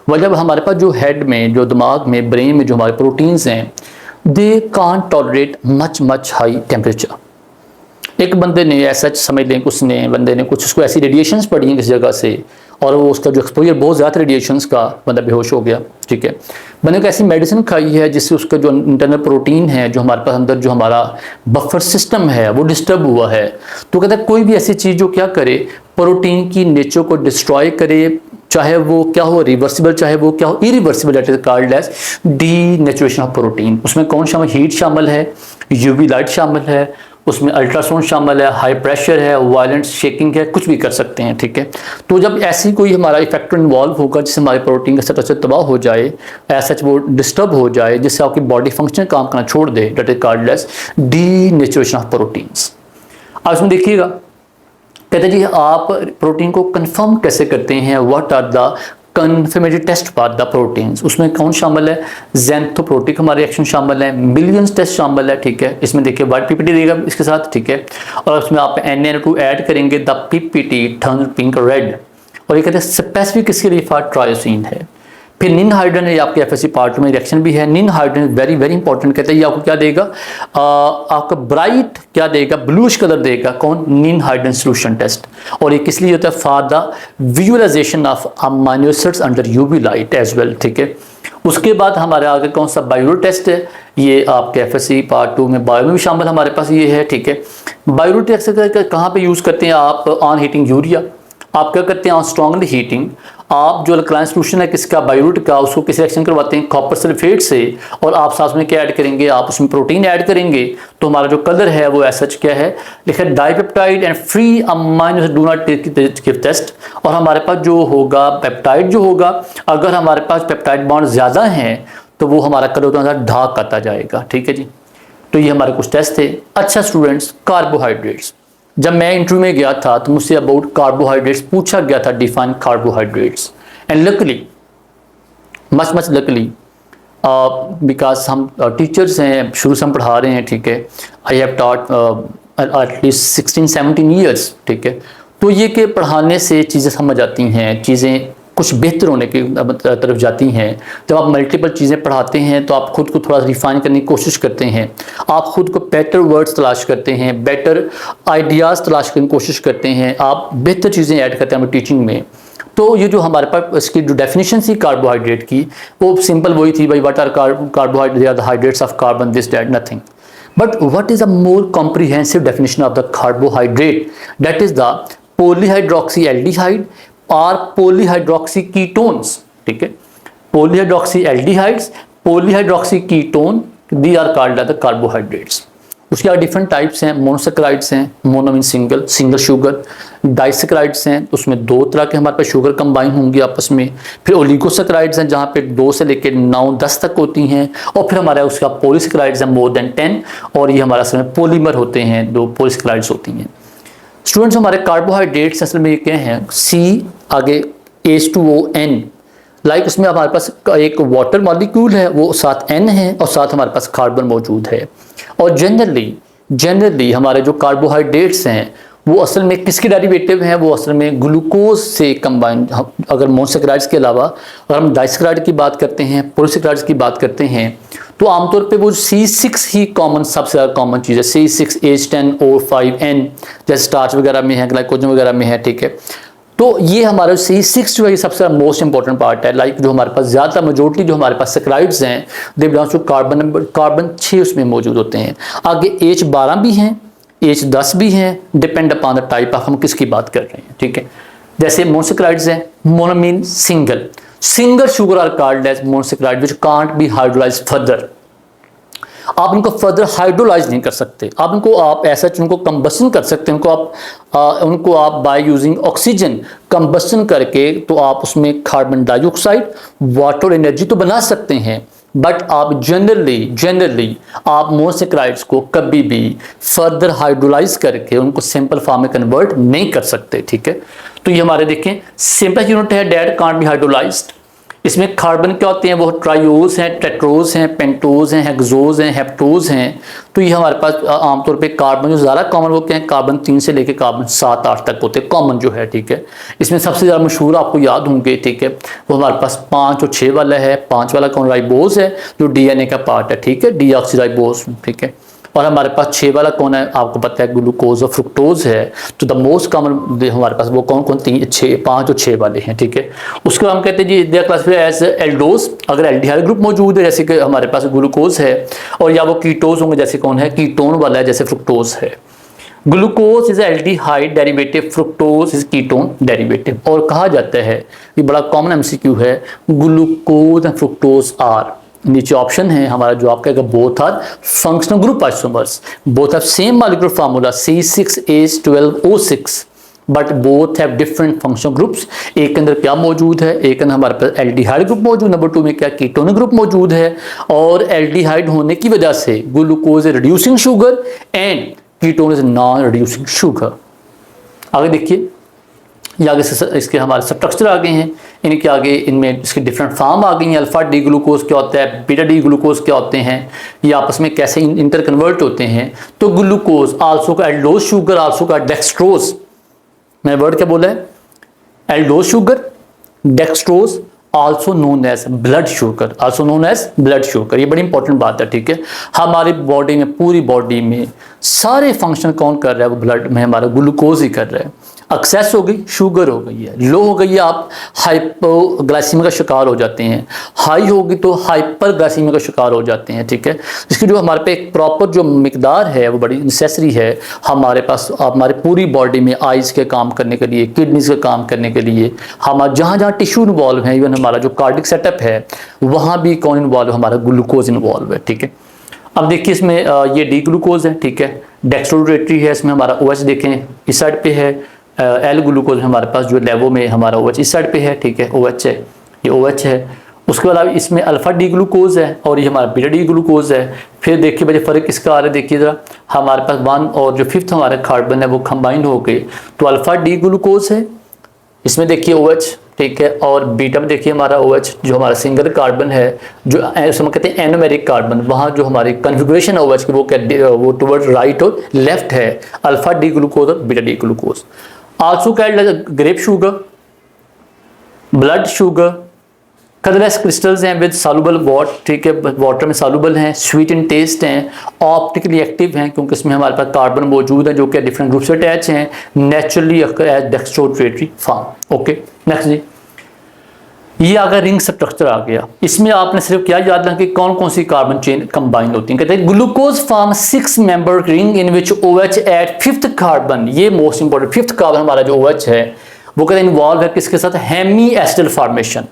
Speaker 1: वह जब हमारे पास जो हेड में, जो दिमाग में, ब्रेन में जो हमारे प्रोटीन्स हैं, they can't tolerate much high temperature. एक बंदे ने ऐसा समझ लें, उसने बंदे ने कुछ उसको ऐसी रेडिएशंस पड़ी हैं किसी जगह से, और वो उसका जो एक्सपोजर बहुत ज़्यादा रेडिएशंस का, बंदा बेहोश हो गया, ठीक है। बंदे को ऐसी मेडिसिन खाई है जिससे उसका जो इंटरनल प्रोटीन है, जो हमारे पास अंदर जो हमारा बफर सिस्टम है वो डिस्टर्ब हुआ है। तो कहता है कोई भी ऐसी चीज़ जो क्या करे, प्रोटीन की नेचर को डिस्ट्रॉय करे, चाहे वो क्या हो, रिवर्सिबल, चाहे वो क्या हो, irreversible, that is called as denaturation of protein. उसमें कौन शामिल, हीट शामिल है, यूवी लाइट शामिल है, उसमें अल्ट्रासाउंड शामिल है, हाई प्रेशर है, वायलेंट शेकिंग है, कुछ भी कर सकते हैं, ठीक है। तो जब ऐसी कोई हमारा इफेक्टर इन्वॉल्व होगा जिससे हमारे प्रोटीन का स्ट्रक्चर तबाह हो जाए, ऐसा वो डिस्टर्ब हो जाए, जिससे आपकी बॉडी फंक्शन काम करना छोड़ दे, that is called as denaturation of proteins. अब इसमें देखिएगा, कहते हैं जी आप प्रोटीन को कंफर्म कैसे करते हैं, what are the confirmatory test for the proteins. उसमें कौन शामिल है, जेंथोप्रोटिक हमारे रिएक्शन शामिल है, मिलियंस टेस्ट शामिल है, ठीक है। इसमें देखिए वाइट पीपीटी देगा इसके साथ, ठीक है, और उसमें आप NaNO2 ऐड करेंगे, the PPT turn pink red, और ये कहते हैं स्पेसिफिक इसके लिए फॉर ट्रायोसिन है। फिर निन हाइड्रोजन है, आपके एफएससी पार्ट में रिएक्शन भी है, निन हाइड्रोजन वेरी वेरी इंपॉर्टेंट, कहते हैं ये आपको क्या देगा, आपका ब्राइट क्या देगा, ब्लूइश कलर देगा, कौन, निन हाइड्रोजन सोल्यूशन टेस्ट। और ये किस लिए होता है, for the visualisation of amino acids under UV light as well, ठीक है। उसके बाद हमारे आगे कौन सा बायोरो टेस्ट है, ये आपके एफएससी पार्ट 2 में बायो में भी शामिल हमारे पास ये है, ठीक है। बायोरो टेस्ट कहाँ पे यूज करते हैं आप, ऑन हीटिंग यूरिया, आप क्या करते हैं, ऑन स्ट्रॉन्गली हीटिंग, आप जो अल्कलाइन सोल्यूशन है किसका, बायोरूट का, उसको किस रिएक्शन करवाते हैं, कॉपर सल्फेट से, और आप साथ में क्या ऐड करेंगे, आप उसमें प्रोटीन ऐड करेंगे, तो हमारा जो कलर है वो ऐसा क्या है, लिखा है dipeptide and free amino do not give test. और हमारे पास जो होगा पेप्टाइड जो होगा, अगर हमारे पास पेप्टाइड बॉन्ड ज़्यादा हैं तो वो हमारा कलर होता है ढाक आता जाएगा, ठीक है जी। तो ये हमारे कुछ टेस्ट थे। अच्छा स्टूडेंट्स, कार्बोहाइड्रेट्स, जब मैं इंटरव्यू में गया था तो मुझसे अबाउट कार्बोहाइड्रेट्स पूछा गया था, define carbohydrates, and luckily much luckily because हम टीचर्स हैं, शुरू से हम पढ़ा रहे हैं, ठीक है। I have taught at least 16-17 years, ठीक है। तो ये कि पढ़ाने से चीज़ें समझ आती हैं, चीज़ें कुछ बेहतर होने की तरफ जाती हैं। जब आप मल्टीपल चीज़ें पढ़ाते हैं तो आप खुद को थोड़ा रिफाइन करने की कोशिश करते हैं, आप खुद को बेटर वर्ड्स तलाश करते हैं, बेटर आइडियाज़ तलाश करने की कोशिश करते हैं, आप बेहतर चीज़ें ऐड करते हैं टीचिंग में। तो ये जो हमारे पास इसकी जो डेफिनेशन थी कार्बोहाइड्रेट की, वो सिंपल वही थी भाई, what are carbohydrate, are the hydrates of carbon, this that nothing. But what is a more comprehensive definition of the carbohydrate? That is the polyhydroxyaldehyde or polyhydroxyketones, ठीक है। polyhydroxyaldehydes, polyhydroxyketone, they are called as the carbohydrates. उसके बाद different types हैं, monosaccharides हैं, mono mean single, single sugar, disaccharides हैं, उसमें 2 तरह के हमारे पास शुगर कंबाइन होंगी आपस में। फिर ओलिगोसेक्राइड्स हैं जहाँ पे 2 से लेकर 9-10 तक होती हैं, और फिर हमारा उसका पॉलीसेक्राइड्स हैं मोर देन 10, और ये हमारा असल में पॉलीमर होते हैं, 2 पॉलीसेक्राइड्स होती हैं। स्टूडेंट्स, हमारे कार्बोहाइड्रेट्स असल में ये क्या हैं, C आगे H2ON, लाइक उसमें हमारे पास एक वाटर मॉलिक्यूल है, वो साथ N है, और साथ हमारे पास कार्बन मौजूद है। और जनरली हमारे जो कार्बोहाइड्रेट्स हैं वो असल में किसके डेरिवेटिव हैं, वो असल में ग्लूकोज से कंबाइन। अगर मोनोसेक्राइड्स के अलावा अगर हम डाइसेक्राइड की बात करते हैं, पॉलीसेक्राइड्स की बात करते हैं, तो आमतौर पे वो C6 ही कॉमन, सबसे ज़्यादा कॉमन चीज़ है। C6H10O5N जैसे स्टार्च वगैरह में है, ग्लाइकोजन वगैरह में है, ठीक है। तो ये हमारा C6 जो है सबसे मोस्ट इंपॉर्टेंट पार्ट है। लाइक जो हमारे पास ज़्यादा मेजोरिटी जो हमारे पास सेक्राइड्स हैं, दे बिलोंग्स टू कार्बन 6 उसमें मौजूद होते हैं। आगे H12 भी हैं, H10 भी हैं, depend upon the type of हम किसकी बात कर रहे हैं, ठीक है। जैसे मोनोसेक्राइड्स हैं, mono mean single sugar are called as monosaccharide which can't be hydrolysed further. आप इनको फर्दर हाइड्रोलाइज नहीं कर सकते, आप इनको आप ऐसा उनको कंबस्शन कर सकते हैं, उनको आप बाय यूजिंग ऑक्सीजन कंबस्शन करके तो आप उसमें कार्बन डाइऑक्साइड, वाटर, एनर्जी तो बना सकते हैं, बट आप जनरली आप मोनोसेक्राइड्स को कभी भी फर्दर हाइड्रोलाइज करके उनको सिंपल फॉर्म में कन्वर्ट नहीं कर सकते, ठीक है। तो ये हमारे देखें सिंपल यूनिट है, डेट कांट बी हाइड्रोलाइज्ड। इसमें कार्बन क्या होते हैं, वो ट्राइओज हैं, टेट्रोज हैं, पेंटोज हैं, हेक्सोज हैं, हेप्टोज हैं। तो ये हमारे पास आमतौर पे कार्बन जो ज़्यादा कॉमन वो क्या है, कार्बन 3 से लेकर कार्बन 7-8 तक होते हैं कॉमन जो है, ठीक है। इसमें सबसे ज़्यादा मशहूर आपको याद होंगे, ठीक है, वो हमारे पास 5 और 6 वाला है। 5 वाला कौन, राइबोज है, जो DNA का पार्ट है, ठीक है, डीऑक्सीराइबोज, ठीक है। और हमारे पास 6 वाला कौन है, आपको पता है ग्लूकोज और फ्रुक्टोज है। तो द मोस्ट कॉमन हमारे पास वो कौन 5 और 6 वाले हैं, ठीक है। उसको हम कहते हैं जी they are classified as aldose. अगर एल्डिहाइड ग्रुप मौजूद है जैसे कि हमारे पास ग्लूकोज है, और या वो कीटोज होंगे जैसे कौन है, कीटोन वाला है जैसे फ्रुक्टोज है। Glucose is aldehyde derivative, fructose is ketone derivative. और कहा जाता है, ये बड़ा कॉमन MCQ है, ग्लूकोज एंड फ्रुक्टोज आर, नीचे ऑप्शन है हमारा जो आपका both are functional group isomers, both have same molecular formula C6H12O6, but both have different functional groups. एक के अंदर क्या मौजूद है, एक अंदर हमारे पास एल्डिहाइड ग्रुप मौजूद, नंबर 2 में क्या कीटोनिक ग्रुप मौजूद है। और एल्डिहाइड होने की वजह से glucose is reducing sugar and ketone is non reducing sugar. आगे देखिए, ये आगे से इसके हमारे स्ट्रक्चर आ गए हैं, इनके आगे इनमें इसके डिफरेंट फॉर्म आ गई हैं। अल्फा डी ग्लूकोज क्या होता है, बीटा डी ग्लूकोज क्या होते हैं, ये आपस में कैसे इंटर कन्वर्ट होते हैं। तो ग्लूकोज आल्सो का एल्डोज शुगर, आल्सो का डेक्सट्रोज, मैंने वर्ड क्या बोला है, aldose sugar, dextrose, also known as blood sugar, also known as blood sugar. ये बड़ी इंपॉर्टेंट बात है, ठीक है। हमारी बॉडी में, पूरी बॉडी में सारे फंक्शन कौन कर रहा है, वो ब्लड में हमारा ग्लूकोज ही कर रहा है। एक्सेस हो गई, शुगर हो गई है, लो हो गई है, आप हाइपोग्लाइसीमिया का शिकार हो जाते हैं, हाई होगी तो हाइपरग्लाइसीमिया का शिकार हो जाते हैं, ठीक है। इसकी जो हमारे पे एक प्रॉपर जो मिकदार है वो बड़ी नेसेसरी है हमारे पास, हमारे पूरी बॉडी में, आइज़ के काम करने के लिए, किडनीज के काम करने के लिए, हमारा जहाँ जहाँ टिश्यू इन्वॉल्व है, इवन हमारा जो कार्डिक सेटअप है वहाँ भी कौन इन्वॉल्व, हमारा ग्लूकोज इन्वॉल्व है, ठीक है। अब देखिए इसमें ये डी ग्लूकोज है, ठीक है, डेक्सट्रोरेटरी है, इसमें हमारा OH देखें इस साइड पे है, एल ग्लूकोज हमारे पास जो लेवो में हमारा OH इस साइड पे है, ठीक है, OH है, ये OH है। उसके अलावा इसमें अल्फा डी ग्लूकोज है और ये हमारा बीटा डी ग्लूकोज है। फिर देखिए भाई फ़र्क किसका आ रहा है, देखिए ज़रा, हमारे पास 1 और जो 5th हमारा कार्बन है वो कंबाइंड हो गए तो अल्फा डी ग्लूकोज है। इसमें देखिए OH ठीक है, और बीटा में देखिए हमारा OH जो हमारा सिंगल कार्बन है, जो हम कहते हैं एनोमेरिक कार्बन, वहाँ जो हमारी कन्फिग्रेशन है OH की वो टुवर्ड राइट और लेफ्ट है, अल्फा डी ग्लूकोज और beta D glucose. Also called grape sugar, blood sugar, colourless crystals हैं विद सॉल्युबल वाटर, ठीक है, वाटर में सॉल्युबल हैं, स्वीट इन टेस्ट हैं, ऑप्टिकली एक्टिव हैं क्योंकि इसमें हमारे पास कार्बन मौजूद है जो कि डिफरेंट ग्रुप से अटैच हैं, naturally as dextrorotatory form. Okay, next जी, ये आ गया रिंग स्ट्रक्चर आ गया। इसमें आपने सिर्फ क्या याद रखना कि कौन कौन सी कार्बन चेन कंबाइन होती हैं। कहते हैं glucose form 6 member ring in which OH at 5th carbon, ये मोस्ट इंपॉर्टेंट 5th कार्बन हमारा जो OH है वो कहते हैं इन्वॉल्व है किसके साथ, hemiacetal formation.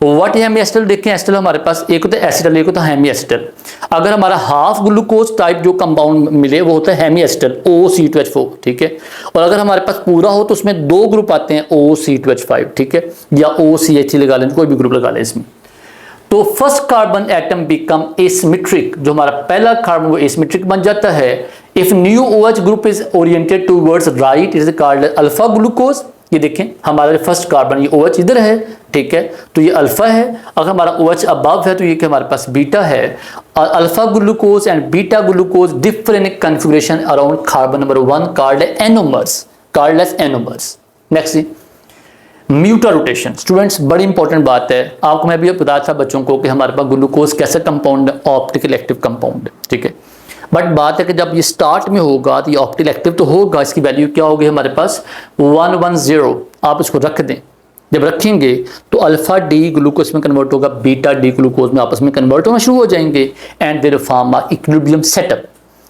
Speaker 1: What hemiacetal, देखें एसिडल हमारे पास एक होता है एसिडल, एक होता है हेमी एसिडल। अगर हमारा हाफ ग्लूकोज टाइप जो कंपाउंड मिले वो होता है हेमी एसिडल OC2H4, ठीक है, और अगर हमारे पास पूरा हो तो उसमें 2 ग्रुप आते हैं OC2H5, ठीक है, या OCH लगा लें, कोई भी ग्रुप लगा लें इसमें। तो first carbon atom become asymmetric, जो हमारा पहला कार्बन वो एसिमेट्रिक बन जाता है। If new OH group is oriented towards right, it is called alpha glucose. ये देखें हमारा फर्स्ट कार्बन ये OH इधर है, ठीक है, तो ये अल्फा है। अगर हमारा OH अबव है तो ये कि हमारे पास बीटा है। और alpha glucose and beta glucose differ in configuration around carbon number 1 called anomers, called as anomers. Next, mutarotation. Students बड़ी इंपॉर्टेंट बात है, आपको मैं भी बताया था बच्चों को कि हमारे पास ग्लूकोज कैसा कंपाउंड है, ऑप्टिकल एक्टिव कंपाउंड, ठीक है, बट बात है कि जब ये स्टार्ट में होगा तो ये ऑप्टिकल एक्टिव तो होगा, इसकी वैल्यू क्या होगी हमारे पास 110, आप इसको रख दें। जब रखेंगे तो अल्फा डी ग्लूकोज में कन्वर्ट होगा, बीटा डी ग्लूकोज में आपस में कन्वर्ट होना शुरू हो जाएंगे, and there form equilibrium setup.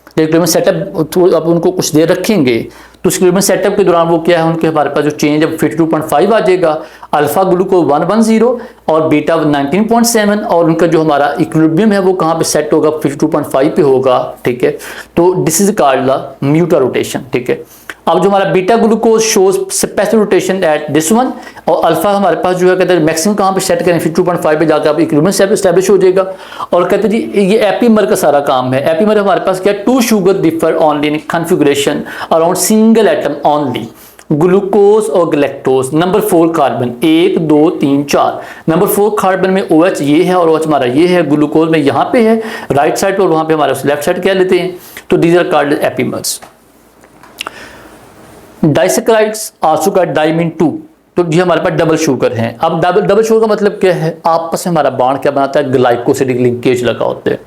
Speaker 1: Equilibrium setup तो आप उनको कुछ देर रखेंगे तो इक्विलिब्रियम सेटअप के दौरान वो क्या है, उनके हमारे पास जो चेंज है 52.5 आ जाएगा, अल्फा ग्लूकोज 110 और बीटा 19.7, और उनका जो हमारा इक्विलिब्रियम है वो कहाँ पे सेट होगा, 52.5 पे होगा, ठीक है। तो this is called the mutarotation, ठीक है। अब जो हमारा beta glucose shows specific rotation at this one, और अल्फा हमारे पास जो है कहते हैं मैक्सिमम कहाँ पे सेट करें, 52.5 पे जाकर आप इक्विलिब्रियम स्टैब्लिश हो जाएगा। और कहते हैं जी ये एपीमर का सारा काम है। एपीमर हमारे पास क्या, 2 sugar differ only in configuration around single atom only, glucose और galactose. Number 4 carbon 1 2 3 4, number 4 carbon में OH ये है और OH हमारा ये है, ग्लूकोज में यहाँ पे है राइट साइड और वहाँ पे हमारे लेफ्ट साइड क्या लेते हैं, तो these are called epimers. Disaccharides also called dimer 2, तो ये हमारे पास डबल शुगर हैं। अब डबल शुगर का मतलब क्या है, आपस में हमारा बॉन्ड क्या बनाता है, ग्लाइकोसिडिक लिंकेज लगा होते हैं।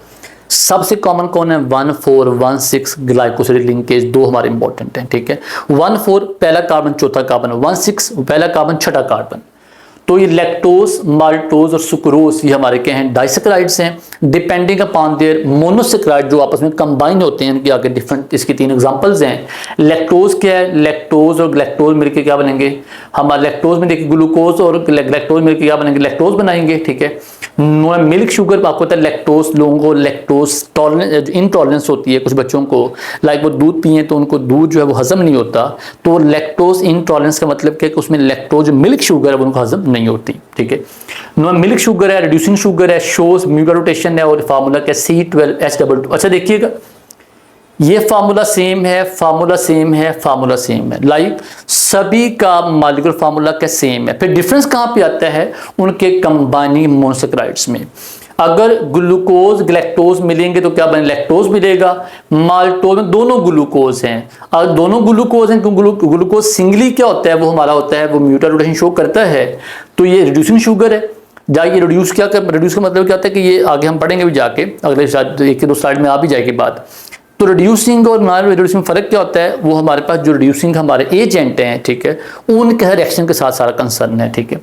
Speaker 1: सबसे कॉमन कौन है, 1,4,1,6 ग्लाइकोसिडिक लिंकेज, 2 हमारे इंपॉर्टेंट हैं, ठीक है। 1,4 पहला कार्बन चौथा कार्बन, 1,6 पहला कार्बन छठा कार्बन। तो ये लैक्टोज, माल्टोज और सुक्रोज ये हमारे क्या हैं, डाइसेक्राइड्स हैं, डिपेंडिंग अपॉन देयर मोनोसेक्राइड जो आपस में कंबाइन होते हैं। इनके आगे डिफरेंट इसकी 3 एग्जांपल्स हैं। लैक्टोज क्या है, लैक्टोज और ग्लैक्टोज मिलकर क्या बनेंगे, हमारे लैक्टोज में देखिए ग्लूकोज और ग्लैक्टोज मिलकर क्या बनेंगे, लैक्टोज बनाएंगे, ठीक है। मिल्क शुगर आपको पता है लैक्टोज, लोगों को लैक्टोज टॉलरेंस इनटॉलरेंस होती है कुछ बच्चों को, लाइक वो दूध पिए तो उनको दूध जो है वो हजम नहीं होता, तो लैक्टोज इनटॉलरेंस का मतलब क्या है कि उसमें लैक्टोज मिल्क शुगर है उनको हजम नहीं होती, ठीक है। मिल्क शुगर है, रिड्यूसिंग शुगर है, शोज म्यूटा रोटेशन है, और फार्मूला क्या C12H22। अच्छा देखिएगा ये फार्मूला सेम है, फार्मूला सेम है, फार्मूला सेम है, लाइक सभी का मॉलिक्यूलर फार्मूला क्या सेम है। फिर डिफरेंस कहाँ पे आता है, उनके कंबाइनिंग मोनोसेक्राइड्स में। अगर ग्लूकोज ग्लैक्टोज मिलेंगे तो क्या बने, लैक्टोज मिलेगा। माल्टोज में दोनों ग्लूकोज हैं, अगर दोनों ग्लूकोज हैं, ग्लूकोज सिंगली क्या होता है, वो हमारा होता है वो म्यूटा रोटेशन शो करता है, तो ये रिड्यूसिंग शुगर है। जाइए रिड्यूस क्या कर, रिड्यूस का मतलब क्या होता है कि ये आगे हम पढ़ेंगे भी जाके, अगले 1-2 स्लाइड में आ भी जाएगी बात। तो रिड्यूसिंग और नॉन रिड्यूसिंग फर्क क्या होता है, वो हमारे पास जो रिड्यूसिंग हमारे एजेंट हैं, ठीक है, उनके रिएक्शन के साथ सारा कंसर्न है, ठीक है।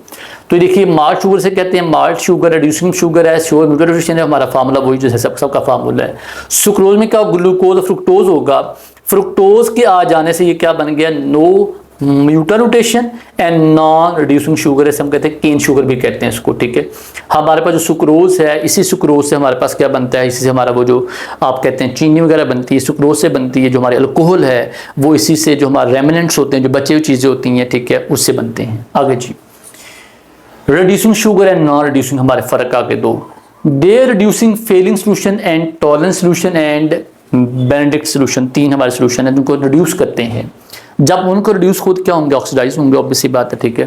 Speaker 1: तो देखिए माल्ट शुगर से कहते हैं माल्ट शुगर, रिड्यूसिंग शुगर है, श्योर म्यूटा रोटेशन है, हमारा फार्मूला वही जो है सबका फार्मूला है। सुक्रोज में क्या ग्लूकोज और फ्रुक्टोज होगा, फ्रुक्टोज के आ जाने से ये क्या बन गया, no mutarotation and non reducing sugar है, हम कहते हैं केन शुगर भी कहते हैं इसको, ठीक है। हमारे पास जो सुक्रोज है, इसी सुक्रोज से हमारे पास क्या बनता है, इसी से हमारा वो जो आप कहते हैं चीनी वगैरह बनती है, सुक्रोज से बनती है। जो हमारे अल्कोहल है वो इसी से, जो हमारे रेमिनेंट्स होते हैं, जो बचे हुई चीज़ें होती हैं, ठीक है, उससे बनते हैं। आगे जी reducing sugar and non reducing हमारे फर्क आगे 2, they reducing Fehling solution and Tollens solution and Benedict solution, 3 हमारे सोल्यूशन है जिनको रिड्यूस करते हैं। जब उनको रिड्यूस खुद क्या होंगे, ऑक्सीडाइज होंगे, ऑब्वियसली बात है, ठीक है।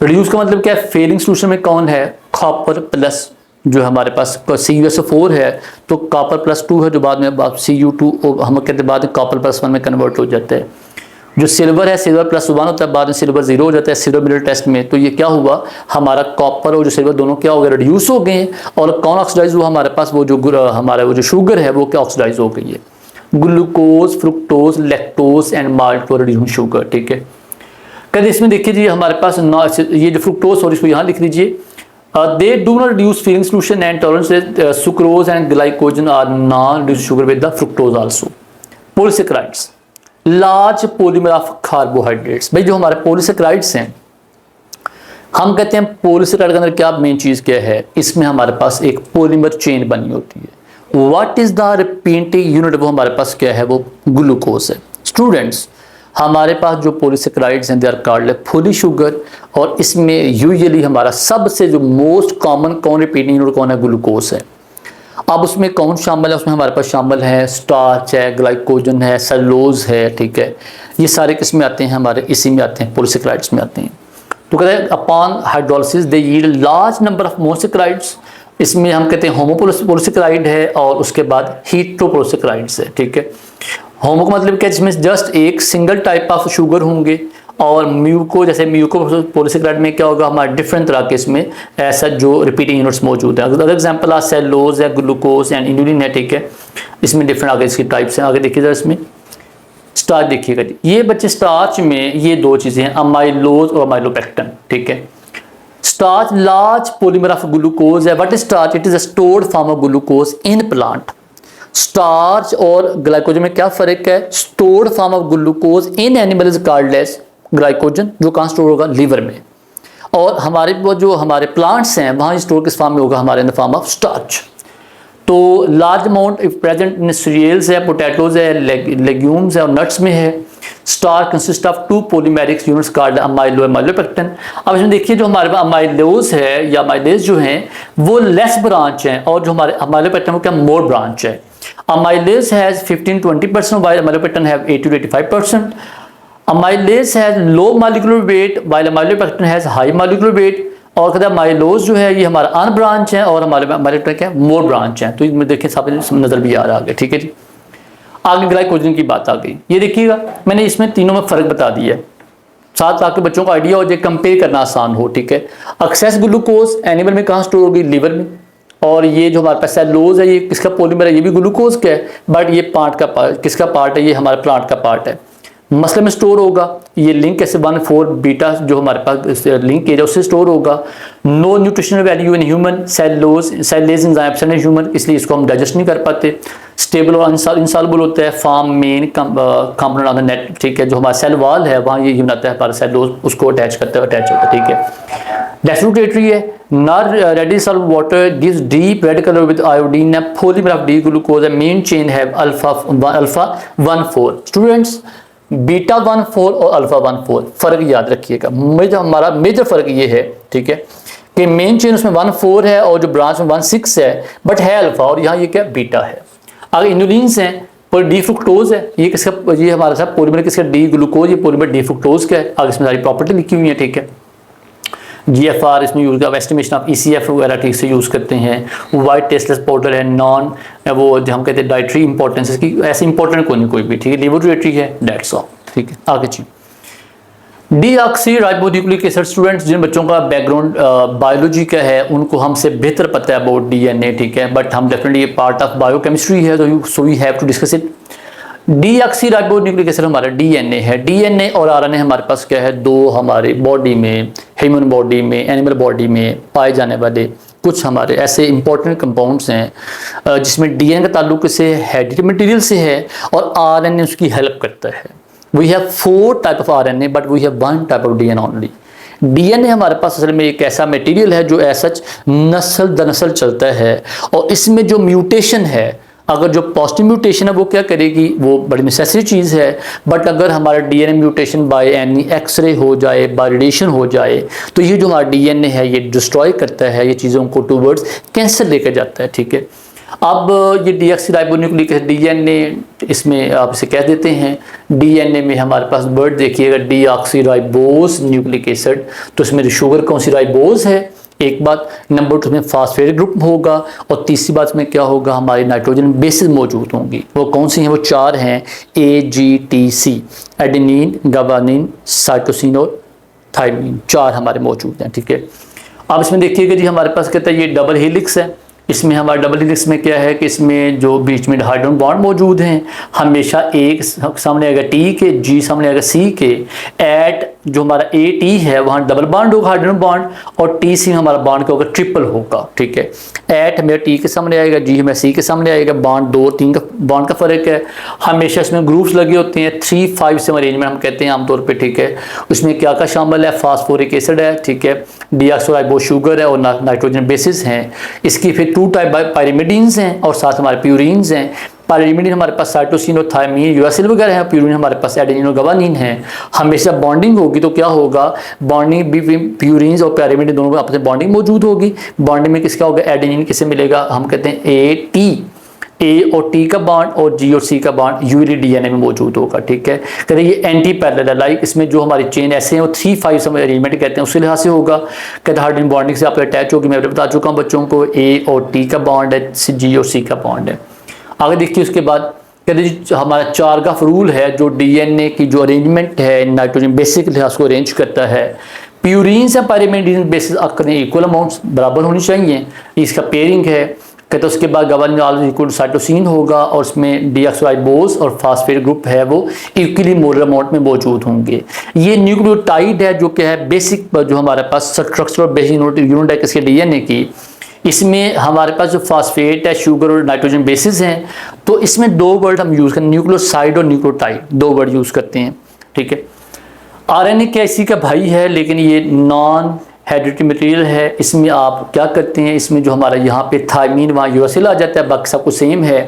Speaker 1: रिड्यूस का मतलब क्या है, फेलिंग सोल्यूशन में कौन है, कॉपर प्लस जो हमारे पास CuSO4 है, तो कॉपर +2 है जो बाद में Cu2 हम कहते हैं बाद में कॉपर +1 में कन्वर्ट हो जाता है। जो सिल्वर है, सिल्वर +1 होता है, बाद में सिल्वर 0 हो जाता है सिल्वर मिलर टेस्ट में। तो ये क्या हुआ, हमारा कॉपर और जो सिल्वर दोनों क्या हो गए, रिड्यूस हो गए। और कौन ऑक्सीडाइज हुआ हमारे पास, वो जो हमारा वो जो शुगर है वो क्या ऑक्सीडाइज हो गई है, glucose, fructose, lactose and malt for reducing sugar. ठीक है, कल इसमें देखिए जी हमारे पास ये जो फ्रुक्टोज और इसको यहाँ लिख लीजिए, they do not reduce filling solution and tolerance sucrose and glycogen are non-reduced sugar with the fructose also. Polysaccharides, large polymer of carbohydrates। भाई जो हमारे polysaccharides हैं, हम कहते हैं पोलिसैकेराइड के अंदर क्या मेन चीज क्या है, इसमें हमारे पास एक पॉलीमर चेन बनी होती है। What is the repeating unit, वो हमारे पास क्या है, वो ग्लूकोज है। स्टूडेंट्स हमारे पास जो पॉलीसैकेराइड्स हैं they are called fully sugar, और इसमें यूजुअली हमारा सबसे जो मोस्ट कॉमन कौन रिपीटिंग यूनिट कौन है, ग्लूकोज है। अब उसमें कौन शामिल है, उसमें हमारे पास शामिल है स्टार्च है, ग्लाइकोजन है, सेलुलोज है। ठीक है, ये सारे किस में आते हैं, हमारे इसी में आते हैं, पॉलीसैकेराइड्स में आते हैं। तो कहते हैं upon hydrolysis they yield large number of monosaccharides. इसमें हम कहते हैं होमोपॉलीसैकेराइड है और उसके बाद हीटरोपॉलीसैकेराइड्स है। ठीक है, होमो का मतलब क्या है, जिसमें जस्ट एक सिंगल टाइप ऑफ शुगर होंगे, और म्यूको जैसे म्यूकोपॉलीसैकेराइड में क्या होगा, हमारे डिफरेंट तरह के इसमें ऐसा जो रिपीटिंग यूनिट्स मौजूद है। अगर एग्जांपल आ सेलुलोज है, ग्लूकोज एंड इनुलिन है। ठीक है, इसमें डिफरेंट आगे इसकी टाइप्स हैं। आगे देखिए जरा इसमें स्टार्च देखिएगा, ये बच्चे स्टार्च में ये दो चीजें हैं, अमाइलोज और अमाइलोपेक्टिन। ठीक है, starch large polymer of glucose है। What is starch, it is a stored form of glucose in plant. Starch और ग्लाइकोजन में क्या फर्क है, stored form of glucose in animal is called as glycogen, जो कहाँ स्टोर होगा, लीवर में। और हमारे वो जो हमारे प्लांट्स हैं वहाँ स्टोर किस फॉर्म में होगा, हमारे in the form of starch. तो large amount present in cereals है, पोटैटोज है, लेग्यूम्स है और नट्स में है। Starch consist of 2 polymeric units called amylose and amylopectin. अब इसमें देखिए जो हमारे पास अमाइलोज है या अमाइलेज जो हैं वो लेस ब्रांच हैं, और जो हमारे अमाइलोपेक्टिन वो क्या मोर ब्रांच है। Amylase has 15-20% while amylopectin have 80-85%. Amylase has low molecular weight while amylopectin has high molecular weight। और कहते हैं माइलोज जो है ये हमारा अन ब्रांच है और हमारे अमाइलोपेक्टिन क्या है, मोर ब्रांच है। तो इसमें देखिए सामने नजर भी आ रहा है। ठीक है जी, आगे ग्लाइकोजन की बात आ गई। ये देखिएगा मैंने इसमें तीनों में फर्क बता दिया है, साथ ताकि बच्चों को आइडिया हो जाए, कंपेयर करना आसान हो। ठीक है, एक्सेस ग्लूकोज एनिमल में कहाँ स्टोर होगी, लीवर में। और ये जो हमारे पास सेलुलोज है ये किसका पॉलीमर है, ये भी ग्लूकोज का है, बट ये किसका पार्ट है, ये हमारे प्लांट का पार्ट है। मसल में स्टोर होगा, ये लिंक ऐसे 1,4 बीटा जो हमारे पास लिंक है उससे स्टोर होगा। No nutritional value in human, cellulase enzyme absent in human, इसलिए इसको हम डाइजेस्ट नहीं कर पाते। स्टेबल और इंसॉल्युबल होता है, form main component on the net. ठीक है, जो हमारा सेल वॉल है वहाँ ये बनाता है हमारा सेलुलोज, उसको अटैच करता है, अटैच होता है। ठीक है, डेफिनेटरी है, not ready solve water gives deep red colour with iodine है, पॉलीमर ऑफ डी ग्लूकोज है, मेन चेन है अल्फा 1,4। स्टूडेंट्स बीटा 1,4 और अल्फा 1,4 फर्क याद रखिएगा, हमारा मेजर फर्क ये है। ठीक है, कि मेन चेन उसमें 1,4 है और जो ब्रांच में 1,6 है, बट है अल्फा, और यहाँ ये क्या बीटा है। आगे इनुलिन्स हैं पर डी फ्रुक्टोज है, ये किसका, ये हमारा सब पॉलीमर किसका, डी ग्लूकोज, ये पॉलीमर डी फ्रुक्टोज का है। आगे इसमें सारी प्रॉपर्टी लिखी हुई है। ठीक है, GFR इसमें यूज का एस्टिमेशन ऑफ ECF वगैरह ठीक से यूज़ करते हैं। वाइट टेस्टलेस पाउडर है, नॉन वो जो हम कहते हैं डाइटरी इंपॉर्टेंस इसकी ऐसे इंपॉर्टेंट कोई भी। ठीक है, लेबोरेटरी है, डेट्स ऑल। ठीक है, आगे जी डीऑक्सी राइबोन्यूक्लिक एसिड। स्टूडेंट्स जिन बच्चों का बैकग्राउंड बायोलॉजी का है उनको हमसे बेहतर पता है अबाउट DNA। ठीक है, बट हम डेफिनेटली ये पार्ट ऑफ बायोकेमिस्ट्री है, तो so we have to discuss it. Deoxyribonucleic acid हमारा DNA है। DNA और RNA हमारे पास क्या है, दो हमारे बॉडी में, ह्यूमन बॉडी में, एनिमल बॉडी में पाए जाने वाले कुछ हमारे ऐसे इंपॉर्टेंट कंपाउंड्स हैं जिसमें DNA का ताल्लुक से हेरिडिटरी मटेरियल से है और RNA उसकी हेल्प करता है। We have 4 type of RNA but we have 1 type of DNA only. DNA हमारे पास असल में एक ऐसा मटेरियल है जो ऐसा नस्ल दर नस्ल चलता है, और इसमें जो म्यूटेशन है, अगर जो पॉजिटिव म्यूटेशन है वो क्या करेगी, वो बड़ी नेसेसरी चीज़ है। बट अगर हमारा DNA mutation by any X-ray हो जाए, बाय रेडिएशन हो जाए, तो ये जो हमारा DNA है ये डिस्ट्रॉय करता है, ये चीज़ों को टूवर्ड्स कैंसर लेकर जाता है। ठीक है, अब ये डीऑक्सी राइबोन्यूक्लिक एसिड DNA इसमें आप इसे कह देते हैं। डीएनए में हमारे पास वर्ड देखिएगा डीऑक्सीराइबोस न्यूक्लिक एसिड, तो इसमें शुगर कौन सी राइबोस है एक बात, नंबर 2 में फास्फेट ग्रुप होगा, और तीसरी बात में क्या होगा, हमारी नाइट्रोजन बेसिस मौजूद होंगी। वो कौन सी हैं, वो 4 हैं, AGTC, एडेनिन, गवानिन, साइटोसिन और थायमिन, 4 हमारे मौजूद हैं। ठीक है, अब इसमें देखिएगा जी हमारे पास कहता है ये डबल हेलिक्स है। इसमें हमारा डबल हेलिक्स में क्या है कि इसमें जो बीच में हाइड्रोजन बॉन्ड मौजूद हैं, हमेशा एक सामने आएगा T के, G सामने आएगा C के, एट जो हमारा AT है वहाँ डबल बॉन्ड होगा हाइड्रोजन बॉन्ड, और TC में हमारा बॉन्ड क्या होगा, ट्रिपल होगा। ठीक है, एट हमें T के सामने आएगा, G हमें C के सामने आएगा, बॉन्ड 2-3 का बॉन्ड का फर्क है। हमेशा इसमें ग्रुप्स लगे होते हैं 3-5 अरेंजमेंट हम कहते हैं आमतौर पर। ठीक है, उसमें क्या क्या शामिल है, फास्फोरिक एसिड है, ठीक है, डीऑक्सीराइबोस शुगर है और नाइट्रोजन बेसिस हैं। इसकी फिर 2 टाइप पायरिमिडीन्स हैं और साथ हमारे प्यूरिन्स हैं। पायरिमिडीन हमारे पास साइटोसिन और थायमीन, यूरासिल वगैरह है, प्यूरिन हमारे पास एडेनिन और गवानिन है। हमेशा बॉन्डिंग होगी तो क्या होगा, बॉन्डिंग भी प्यूरिन्स और पायरिमिडीन दोनों में आपस में बॉन्डिंग मौजूद होगी। बॉन्डिंग में किसका होगा, एडेनिन किससे मिलेगा, हम कहते हैं AT, A और T का बॉन्ड और G और C का बॉन्ड यूरी डीएनए में मौजूद होगा। ठीक है, कहते हैं ये एंटी पैरेलल है, लाइक इसमें जो हमारी चेन ऐसे हैं वो 3-5 अरेंजमेंट कहते हैं, उसके लिहाज से होगा। कहते हैं हाइड्रोजन बॉन्डिंग से आप अटैच होगी, मैं बता चुका हूँ बच्चों को, A और T का बॉन्ड है, G और C का बॉन्ड है। आगे देखिए उसके बाद कहते हैं हमारा चारगाफ रूल है जो डीएनए की जो अरेंजमेंट है नाइट्रोजन बेसिक लिहाज को अरेंज करता है। प्यूरिन्स या पायरिमिडीन बेसिस आपके इक्वल अमाउंट्स बराबर होनी चाहिए, इसका पेयरिंग है। कहते हैं उसके बाद गवानिन इक्वल साइटोसिन होगा और उसमें डीऑक्सीराइबोस और फास्फेट ग्रुप है वो इक्वली मोलर अमाउंट में मौजूद होंगे। ये न्यूक्लियोटाइड है जो क्या है बेसिक जो हमारे पास स्ट्रक्चरल बेसिक यूनिट है किसके, डीएनए की। इसमें हमारे पास जो फास्फेट है, शुगर और नाइट्रोजन बेसिस हैं, तो इसमें 2 वर्ड हम यूज़ करते हैं, न्यूक्लियोसाइड और न्यूक्लियोटाइड, 2 वर्ड यूज़ करते हैं। ठीक है, आरएनए क्या इसी का भाई है, लेकिन ये नॉन हेरिडिटरी मटेरियल है। इसमें आप क्या करते हैं, इसमें जो हमारा यहाँ पे थायमीन वहाँ यूरासिल आ जाता है, बाकी सब कुछ सेम है।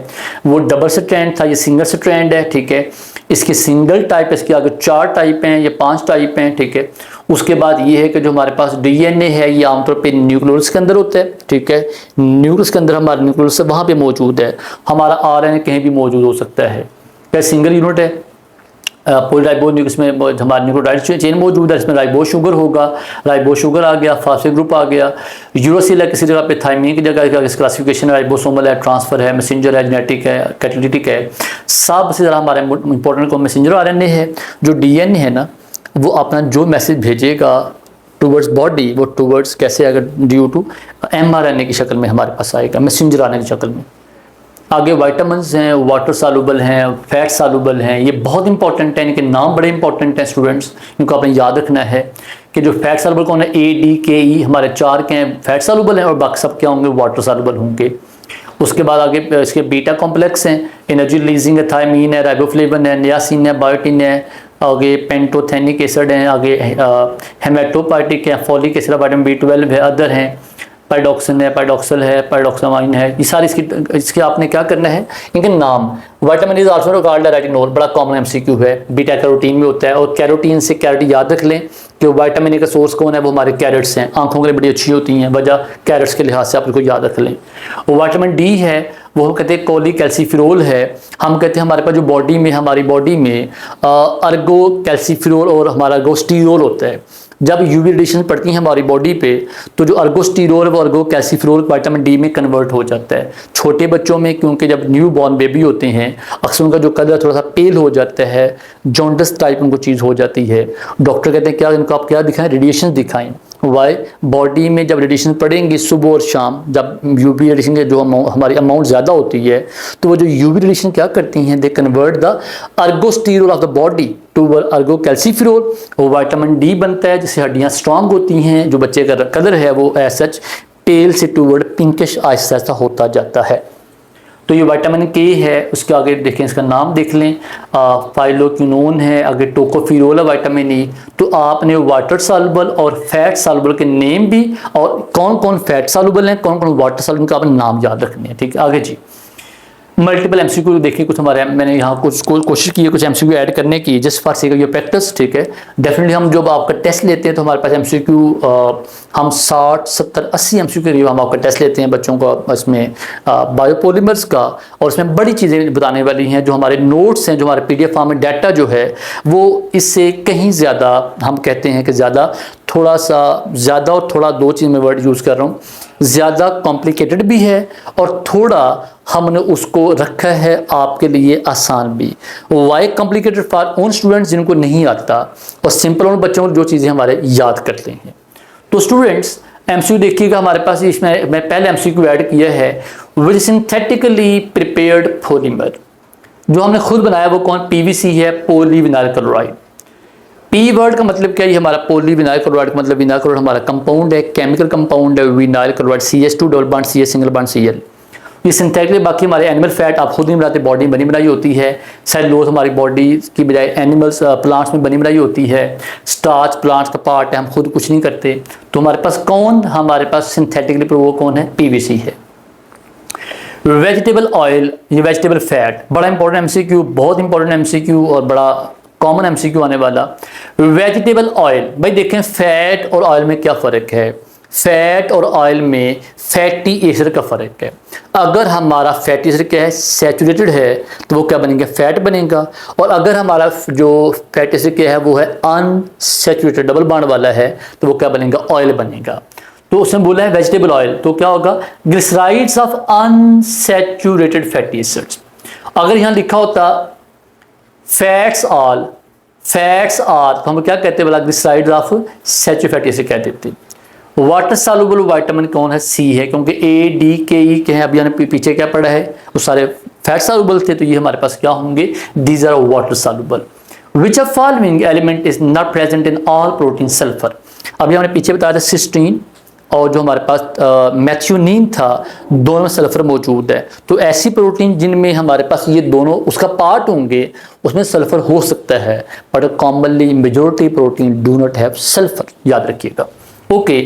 Speaker 1: वो डबल स्ट्रैंड था, ये सिंगल स्ट्रैंड है। ठीक है, इसके सिंगल टाइप, इसके आगे 4 टाइप हैं, ये 5 टाइप हैं। ठीक है, उसके बाद ये है कि जो हमारे पास डीएनए है ये आमतौर पे न्यूक्लियस के अंदर होता है। ठीक है, न्यूक्लियस के अंदर हमारा न्यूक्लियस वहाँ पे मौजूद है। हमारा आरएनए कहीं भी मौजूद हो सकता है, क्या सिंगल यूनिट है। पोलीराइबोस न्यूक्लियस में हमारा न्यूक्लियोटाइड चेन मौजूद है, इसमें राइबोस शुगर होगा, राइबोस शुगर आ गया, फास्फेट ग्रुप आ गया, यूरासिल है किसी जगह पे, थायमीन की जगह इस क्लासिफिकेशन है, राइबोसोमल है, ट्रांसफर है, मैसेंजर है, जेनेटिक है, कैटालिटिक है। सबसे ज़्यादा हमारे इंपॉर्टेंट को मैसेंजर आरएनए है। जो डीएनए है ना वो अपना जो मैसेज भेजेगा टूवर्ड्स बॉडी, वो टूवर्ड्स कैसे आएगा, ड्यू टू mRNA की शक्ल में हमारे पास आएगा, मैसेंजर आरएनए की शक्ल में। आगे वाइटामिन्स हैं, वाटर सालुबल हैं, फैट सालुबल हैं, ये बहुत इंपॉर्टेंट है, इनके नाम बड़े इंपॉर्टेंट हैं स्टूडेंट्स, इनको आपने याद रखना है कि जो फैट सालुबल कौन है, ADKE हमारे 4 के हैं फैट सालुबल हैं और बाकी सब क्या होंगे, वाटर सालुबल होंगे। उसके बाद आगे इसके बीटा कॉम्प्लेक्स हैं, एनर्जी रिलीजिंग है, थायमीन है, राइबोफ्लेविन है, नियासिन है, बायोटिन है, आगे पेंटोथेनिक एसिड हैं, आगे हेमेटोपाइटिक है, फॉलिक एसिड, विटामिन B12 है, अदर हैं, पैराडॉक्सिन है, पैराडॉक्सल है, पैराडॉक्सामाइन है। ये सारी इसके आपने क्या करना है, इनके नाम। Vitamin is also called retinol, बड़ा कॉमन एमसीक्यू है, बीटा कैरोटीन में होता है, और कैरोटीन से कैरेट याद रख लें कि विटामिन ए का सोर्स कौन है, वो हमारे कैरेट्स हैं, आंखों के लिए बड़ी अच्छी होती हैं, वजह कैरेट्स के लिहाज से आप इसको याद रख लें। विटामिन डी है वो हम कहते हैं कोलिकैल्सिफेरोल है। हम कहते हैं हमारे पास जो हमारी बॉडी में अर्गो कैल्सिफेरोल और हमारा अर्गोस्टीरोल होता है। जब यूवी रेडिएशन पड़ती है हमारी बॉडी पे तो जो अर्गोस्टीरोल है वो अर्गो कैल्सिफेरोल विटामिन डी में कन्वर्ट हो जाता है। छोटे बच्चों में क्योंकि जब न्यू बॉर्न बेबी होते हैं अक्सर उनका जो कलर थोड़ा सा पेल हो जाता है, जॉन्डिस टाइप उनको चीज़ हो जाती है। डॉक्टर कहते हैं क्या इनको आप क्या दिखाएं, रेडिएशन दिखाएं। वाई, बॉडी में जब रेडिएशन पड़ेंगी सुबह और शाम, जब यूवी रेडिएशन के जो हमारी अमाउंट ज़्यादा होती है तो वो जो यूवी रेडिएशन क्या करती हैं, they convert the ergosterol of the body to ergocalciferol. वो विटामिन डी बनता है जिससे हड्डियाँ स्ट्रांग होती हैं। जो बच्चे का कलर है वो एज सच पेल से टूवर्ड पिंकिश आहिस्ता आहिस्ता होता जाता है। तो ये विटामिन के है, उसके आगे देखें इसका नाम देख लें, फाइलोक्विनोन है, आगे टोकोफिरोल है विटामिन ई। तो आपने वाटर सॉल्युबल और फैट सॉल्युबल के नेम भी और कौन कौन फैट सॉल्युबल हैं, कौन कौन वाटर सॉल्युबल का आपने नाम याद रखने हैं। ठीक है, आगे जी मल्टीपल एमसीक्यू देखिए, कुछ हमारे मैंने यहाँ कुछ कोशिश की है कुछ एमसीक्यू ऐड करने की, just for sake of your practice, ठीक है। डेफिनेटली हम जब आपका टेस्ट लेते हैं तो हमारे पास एमसीक्यू हम 60, 70, 80 एमसीक्यू के करीब हम आपका टेस्ट लेते हैं बच्चों का इसमें बायोपॉलीमर्स का, और इसमें बड़ी चीज़ें बताने वाली हैं। जो हमारे नोट्स हैं, जो हमारे PDF फॉर्म में डाटा जो है वो इससे कहीं ज़्यादा, हम कहते हैं कि ज़्यादा, थोड़ा सा ज़्यादा, और थोड़ा दो चीज़ में वर्ड यूज़ कर रहा हूँ, ज़्यादा कॉम्प्लिकेटेड भी है और थोड़ा हमने उसको रखा है आपके लिए आसान भी। वाई कॉम्प्लिकेटेड फॉर उन स्टूडेंट्स जिनको नहीं आता, और सिंपल उन बच्चों को जो चीज़ें हमारे याद करते हैं। तो स्टूडेंट्स एमसीक्यू देखिएगा, हमारे पास इसमें मैं पहले एमसीक्यू ऐड किया है, विच सिंथेटिकली प्रिपेयर्ड पॉलीमर। जो हमने खुद बनाया वो कौन? PVC है, पॉलीविनाइल क्लोराइड। पी वर्ड का मतलब क्या है? हमारा पॉलीविनाइल क्लोराइड का मतलब विनाइल क्लोराइड हमारा कंपाउंड है, केमिकल कंपाउंड है vinyl chloride, CH2 double bond CH single bond Cl। ये सिंथेटिकली, बाकी हमारे एनिमल फैट आप खुद नहीं बनाते, बॉडी बनी बनाई होती है। सेलुलोज हमारी बॉडी की बजाय एनिमल्स प्लांट्स में बनी बनाई होती है। स्टार्च प्लांट्स का पार्ट है, हम खुद कुछ नहीं करते। तो हमारे पास कौन, हमारे पास सिंथेटिकली वो कौन है? PVC है। वेजिटेबल ऑयल, ये वेजिटेबल फैट, बड़ा इंपॉर्टेंट एमसीक्यू, बहुत इंपॉर्टेंट एमसीक्यू और बड़ा कॉमन एमसीक्यू आने वाला। वेजिटेबल ऑयल, भाई देखें फैट और ऑयल में क्या फ़र्क है। फैट और ऑयल में फैटी एसिड का फ़र्क है। अगर हमारा फैटी एसिड क्या है? सैचुरेटेड है, तो वो क्या बनेगा? फैट बनेगा। और अगर हमारा जो फैटी एसिड क्या है वो है अनसैचुरेटेड, डबल बॉन्ड वाला है, तो वो क्या बनेगा? ऑयल बनेगा। तो उसने बोला है वेजिटेबल ऑयल, तो क्या होगा? Glycerides of unsaturated fatty acids. अगर यहाँ लिखा होता फैट्स ऑल, फैट्स आर, तो हम क्या कहते हैं? बोला glycerides of saturated fatty acid कह देते। वाटर सॉल्युबल विटामिन कौन है? C है, क्योंकि A, D, K, E के हैं। अभी हमने पीछे क्या पढ़ा है? वो सारे फैट सॉल्युबल थे, तो ये हमारे पास क्या होंगे? These are water soluble. Which of following element is not present in all protein? Sulphur. अभी हमने पीछे बताया था सिस्टीन और जो हमारे पास मैथ्यूनिन था, दोनों में सल्फर मौजूद है। तो ऐसी प्रोटीन जिनमें हमारे पास ये दोनों उसका पार्ट होंगे उसमें सल्फर हो सकता है, but commonly majority protein do not have sulphur, याद रखिएगा। ओके,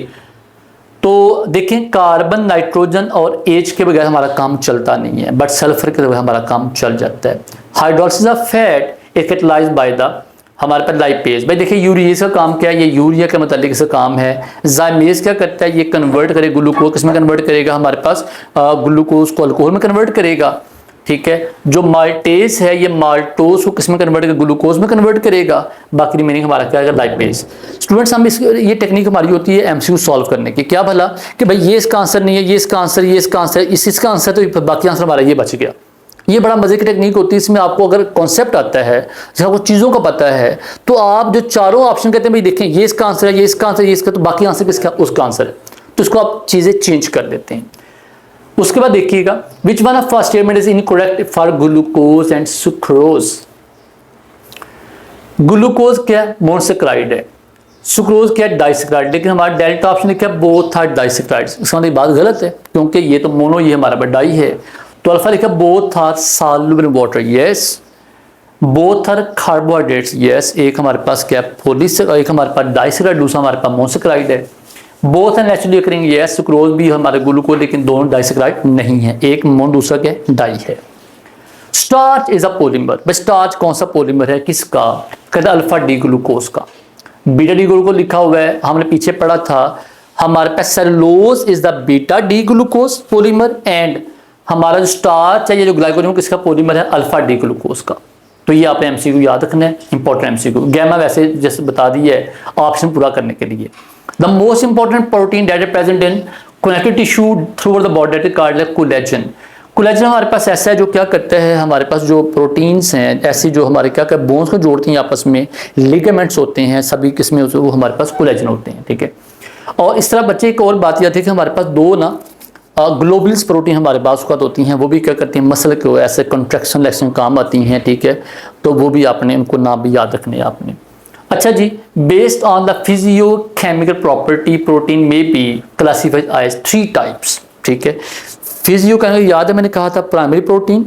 Speaker 1: तो देखें कार्बन, नाइट्रोजन और H के बगैर हमारा काम चलता नहीं है, बट सल्फर के बगैर हमारा काम चल जाता है। Hydrolysis of fat is catalysed by the, हमारे पास लाइपेज। भाई देखिए यूरिएज का काम क्या है? ये यूरिया के मतलब इसका काम है। जाइमेज क्या करता है? ये कन्वर्ट करे ग्लूकोज, किसमें कन्वर्ट करेगा? हमारे पास ग्लूकोज को अल्कोहल में कन्वर्ट करेगा, ठीक है। जो माल्टेज है ये माल्टोज को किसमें कन्वर्ट करेगा? ग्लूकोज में कन्वर्ट करेगा। बाकी रिमेनिंग हमारा क्या है? लाइपेज। स्टूडेंट्स हम ये टेक्निक हमारी होती है एमसीक्यू सॉल्व करने की। क्या भला कि भाई ये इसका आंसर नहीं है, ये इसका आंसर, ये इसका आंसर, इसका आंसर, तो बाकी आंसर हमारा ये बच गया। ये बड़ा मजे की टेक्निक होती है। इसमें आपको अगर कॉन्सेप्ट आता है, जैसे आपको चीज़ों का पता है, तो आप जो चारों ऑप्शन कहते हैं भाई देखें ये इसका आंसर है, ये इसका आंसर, ये इसका, तो बाकी आंसर किसका? उसका आंसर है। तो इसको आप चीज़ें चेंज कर देते हैं। उसके बाद देखिएगा विच one of first statement is incorrect for glucose and sucrose. Glucose क्या? मोनोसेक्राइड है। सुक्रोज क्या? डाइसेक्राइड। लेकिन हमारा डेल्टा ऑप्शन लिखा है बोथ आर डाइसेक्राइड्स। इसका मतलब बात गलत है, क्योंकि ये तो मोनो, ये हमारा डाई है। तो अल्फा लिखा both are soluble in water, yes. Both are carbohydrates, yes. एक हमारे पास क्या? पॉलीसेक्राइड, एक हमारे पास डाइसेक्राइड, दूसरा हमारे पास मोनोसेक्राइड है। Both are naturally occurring, yes. Sucrose भी हमारे ग्लूकोज, लेकिन दोनों डाइसेक्राइड नहीं है, एक मोनो दूसरा क्या? डाई है। Starch is a polymer. भाई स्टार्च कौन सा पॉलीमर है? किसका? कहता अल्फा डी ग्लूकोज का। बीटा डी ग्लूकोज लिखा हुआ है, हमने पीछे पढ़ा था। हमारे पास cellulose is the beta D glucose polymer, and हमारा जो स्टार्च है, ये जो ग्लाइकोजन किसका पॉलीमर है? अल्फा डी ग्लूकोज का। तो ये आपने एमसीक्यू याद रखना है, इंपॉर्टेंट एमसीक्यू। गैमा वैसे जैसे बता दी है ऑप्शन पूरा करने के लिए। The most important protein that is present in connective tissue through the body that is called collagen. Collagen हमारे पास ऐसा है जो क्या करता है, हमारे पास जो प्रोटीन्स हैं ऐसी जो हमारे क्या क्या बोन्स को जोड़ती हैं आपस में, लिगामेंट्स होते हैं सभी किस्में, वो हमारे पास कोलेजन होते हैं, ठीक है। और इस तरह बच्चे एक और बात याद है कि हमारे पास दो ना ग्लोबुल्स प्रोटीन हमारे पास होती हैं, वो भी क्या करती हैं? मसल को ऐसे कंट्रैक्शन लेक्शन काम आती हैं, ठीक है। तो वो भी आपने उनको नाम भी याद रखने हैं आपने। अच्छा जी, based on the physicochemical property protein में बी क्लासिफाइड एज 3 टाइप्स, ठीक है। फिजियो केमिकल याद है मैंने कहा था प्राइमरी प्रोटीन,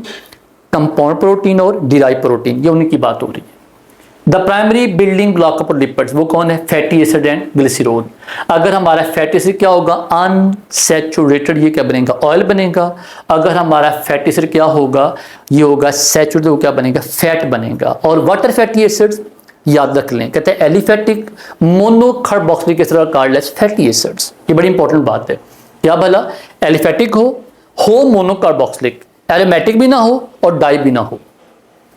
Speaker 1: कंपाउंड प्रोटीन और डिराइव प्रोटीन, ये उन्हीं की बात हो रही है। The primary building block of lipids वो कौन है? Fatty acid and glycerol. अगर हमारा फैटी एसिड क्या होगा? अनसैचुरेटेड, ये क्या बनेगा? ऑयल बनेगा। अगर हमारा फैटी एसिड क्या होगा? ये होगा सैचुरेटेड, वो क्या बनेगा? फैट बनेगा। और वाटर फैटी एसिड्स याद रख लें, कहते हैं एलिफैटिक मोनोकार्बोक्सिलिक एसिड और कार्बलेस फैटी एसिड्स। ये बड़ी इंपॉर्टेंट बात है। क्या भला? एलिफैटिक हो मोनोकार्बोक्सिलिक, एरोमेटिक भी ना हो और डाई भी ना हो।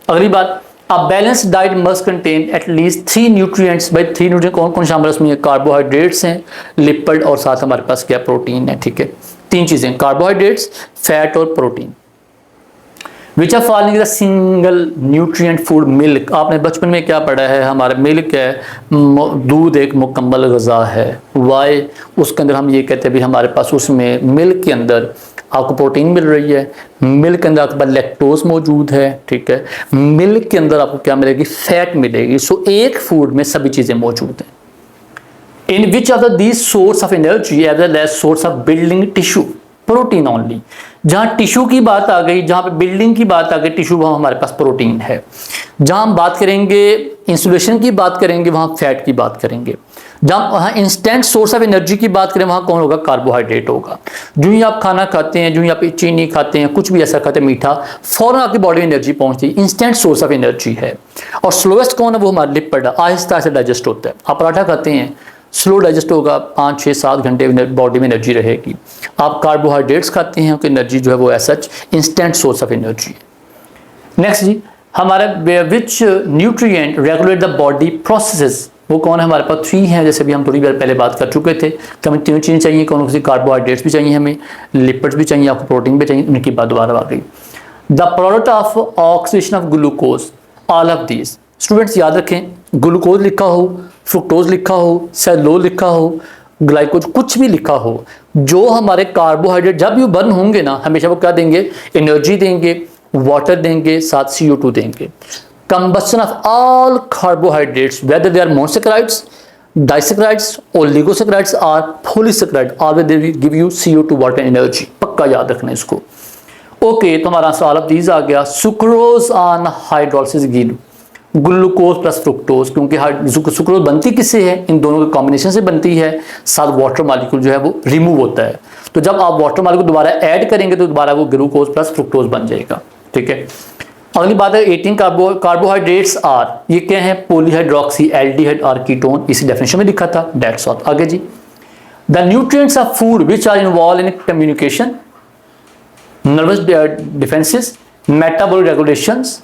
Speaker 1: अगली बात, a balanced diet must contain at least 3 nutrients. भाई 3 न्यूट्रिएंट कौन कौन शामिल है उसमें? कार्बोहाइड्रेट्स हैं, लिपिड और साथ हमारे पास क्या? प्रोटीन है। ठीक है, 3 चीजें, कार्बोहाइड्रेट्स, फैट और protein. Which are following the single nutrient food? Milk. आपने बचपन में क्या पढ़ा है? हमारा मिल्क है, दूध एक मुकम्मल ग़िज़ा है। वाई? उसके अंदर हम ये कहते हैं भी हमारे पास उसमें मिल्क के अंदर आपको प्रोटीन मिल रही है, मिल्क के अंदर आपके पास लैक्टोज मौजूद है। ठीक है, मिल्क के अंदर आपको क्या मिलेगी? फैट मिलेगी। सो एक फूड में सभी चीज़ें मौजूद हैं। In which of these source of energy as well as source of building tissue? Protein only. जहां टिश्यू की बात आ गई, जहां पे बिल्डिंग की बात आ गई, टिश्यू वहां हमारे पास प्रोटीन है। जहां हम बात करेंगे इंसुलेशन की बात करेंगे, वहां फैट की बात करेंगे। जहां वहां इंस्टेंट सोर्स ऑफ एनर्जी की बात करें, वहां कौन होगा? कार्बोहाइड्रेट होगा। जो ही आप खाना खाते हैं, जो ही आप चीनी खाते हैं, कुछ भी ऐसा खाते हैं मीठा, फौरन आपकी बॉडी में एनर्जी पहुंचती है, इंस्टेंट सोर्स ऑफ एनर्जी है। और स्लोएस्ट कौन है? वो हमारे लिपिड है, आहिस्ता से डाइजेस्ट होता है। आप पराठा खाते हैं, स्लो डाइजेस्ट होगा, 5, 6, 7 घंटे बॉडी में एनर्जी रहेगी। आप कार्बोहाइड्रेट्स खाते हैं, उनकी एनर्जी जो है वो as such instant source of energy है। नेक्स्ट जी, हमारा which nutrient regulate the body processes? वो कौन है? हमारे पास 3 हैं, जैसे भी हम थोड़ी देर पहले बात कर चुके थे कि हमें 3 चीज़ें चाहिए। कौन सी? कार्बोहाइड्रेट्स भी चाहिए, हमें लिपिड्स भी चाहिए, आपको प्रोटीन भी चाहिए। उनकी बात दोबारा आ गई। The product of oxidation of glucose, all of these. Students याद रखें, ग्लूकोज लिखा हो, फ्रुक्टोज लिखा हो, सेलुलोज लिखा हो, ग्लाइकोज कुछ भी लिखा हो, जो हमारे कार्बोहाइड्रेट जब भी बर्न होंगे ना, हमेशा वो क्या देंगे? एनर्जी देंगे, वाटर देंगे, साथ CO2 देंगे। Combustion of all carbohydrates whether they are monosaccharides, disaccharides, oligosaccharides और polysaccharide, always they will give you CO2 water energy. पक्का याद रखना इसको। ओके, तो हमारा आंसर ऑल ऑफ दीज आ गया। Sucrose on hydrolysis give glucose plus fructose, क्योंकि सुक्रोज बनती किससे है? इन दोनों के कॉम्बिनेशन से बनती है, साथ वाटर मॉलिक्यूल जो है वो रिमूव होता है। तो जब आप वाटर मॉलिक्यूल दोबारा ऐड करेंगे तो दोबारा वो ग्लूकोज प्लस फ्रुक्टोज बन जाएगा। ठीक है, अगली बात है 18 कार्बोहाइड्रेट्स आर, ये क्या है? पॉलीहाइड्रोक्सी, एल्डिहाइड और कीटोन। इसी डेफिनेशन में लिखा था, दैट्स ऑल। आगे जी, the nutrients of food which are involve in communication, nervous defences, metabolic regulations,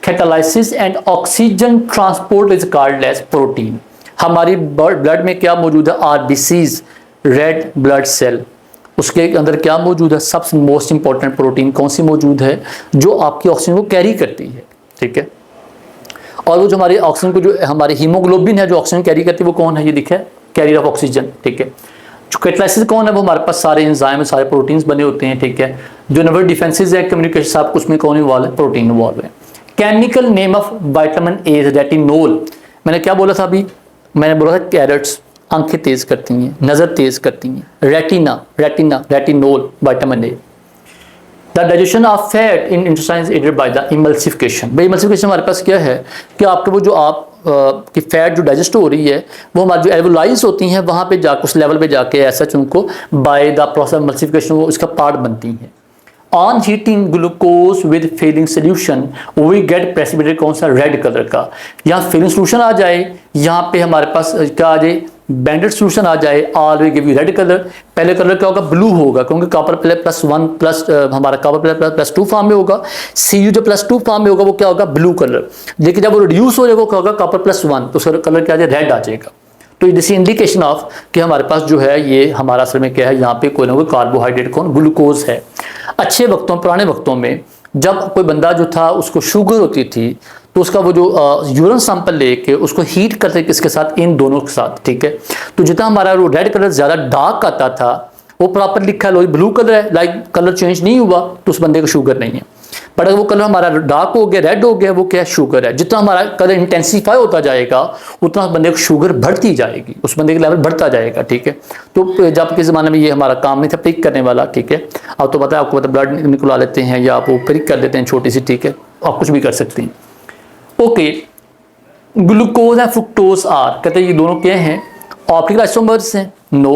Speaker 1: catalysis and oxygen transport is called as protein. हमारी ब्लड में क्या मौजूद है? RBCs, red blood cell. उसके अंदर क्या मौजूद है? सबसे मोस्ट इंपॉर्टेंट प्रोटीन कौन सी मौजूद है? जो आपकी ऑक्सीजन को कैरी करती है। ठीक है, और वो जो हमारी ऑक्सीजन को, जो हमारी हीमोग्लोबिन है जो ऑक्सीजन कैरी करती है, वो कौन है? ये दिखा है, कैरियर ऑफ ऑक्सीजन। ठीक है, जो कैटालाइसिस कौन है? वो हमारे पास सारे एंजाइम, सारे प्रोटीन्स बने होते हैं। ठीक है, जो नर्वस डिफेंसेस है, कम्युनिकेशन, सब कुछ में कौन इन्वॉल्व है? प्रोटीन इन्वॉल्व है। Chemical name of vitamin A retinol. मैंने क्या बोला था अभी? मैंने बोला था कैरेट्स आंखें तेज करती हैं, नजर तेज करती हैं। Retinol, vitamin A. The digestion of fat in intestine is aided by the emulsification. भाई इमल्सिफिकेशन हमारे पास क्या है कि आपके वो जो आप की फैट जो डाइजेस्ट हो रही है, वो हमारी जो एल्वोलाइज होती हैं, वहाँ पे जाकर उस लेवल पे जाके ऐसा उनको बाय द प्रोसेस इमल्सिफिकेशन वो इसका पार्ट बनती हैं। On heating glucose with Fehling solution we get precipitate कौन सा? रेड कलर का। यहाँ फेलिंग सोल्यूशन आ जाए, यहाँ पे हमारे पास क्या आ जाए? बैंडेड सोल्यूशन आ जाए, all we give you red colour. पहले कलर क्या होगा? ब्लू होगा, क्योंकि कॉपर +1 प्लस हमारा कॉपर +2 फॉर्म में होगा। Cu जो +2 फॉर्म में होगा वो क्या होगा? Blue colour. लेकिन जब वो रिड्यूस हो जाएगा वो क्या होगा? कॉपर +1, तो उसका कलर क्या आ जाए? रेड आ जाएगा। तो दिस इंडिकेशन ऑफ कि हमारे पास जो है ये हमारा असल में क्या है? यहाँ पे कोई ना कोई कार्बोहाइड्रेट कौन? ग्लूकोज है। अच्छे वक्तों, पुराने वक्तों में जब कोई बंदा जो था उसको शुगर होती थी, तो उसका वो जो यूरिन सैंपल लेके उसको हीट करते किसके साथ? इन दोनों के साथ। ठीक है, तो जितना हमारा वो रेड कलर ज़्यादा डार्क आता था, वो प्रॉपर लिखा है ब्लू कलर है, लाइक कलर चेंज नहीं हुआ तो उस बंदे को शुगर नहीं है। बट अगर वो कलर हमारा डार्क हो गया, रेड हो गया, वो क्या है? शुगर है। जितना हमारा कलर इंटेंसिफाई होता जाएगा उतना उस बंदे को शुगर बढ़ती जाएगी, उस बंदे का लेवल बढ़ता जाएगा। ठीक है, तो जब के ज़माने में ये हमारा काम नहीं था प्रिक करने वाला। ठीक है, अब तो पता है आपको, ब्लड निकलवा लेते हैं या आप वो प्रिक कर लेते हैं छोटी सी। ठीक है, आप कुछ भी कर सकते हैं। Okay, glucose and fructose are, कहते हैं ये दोनों क्या हैं? ऑप्टिकल आइसोमर्स हैं? नो।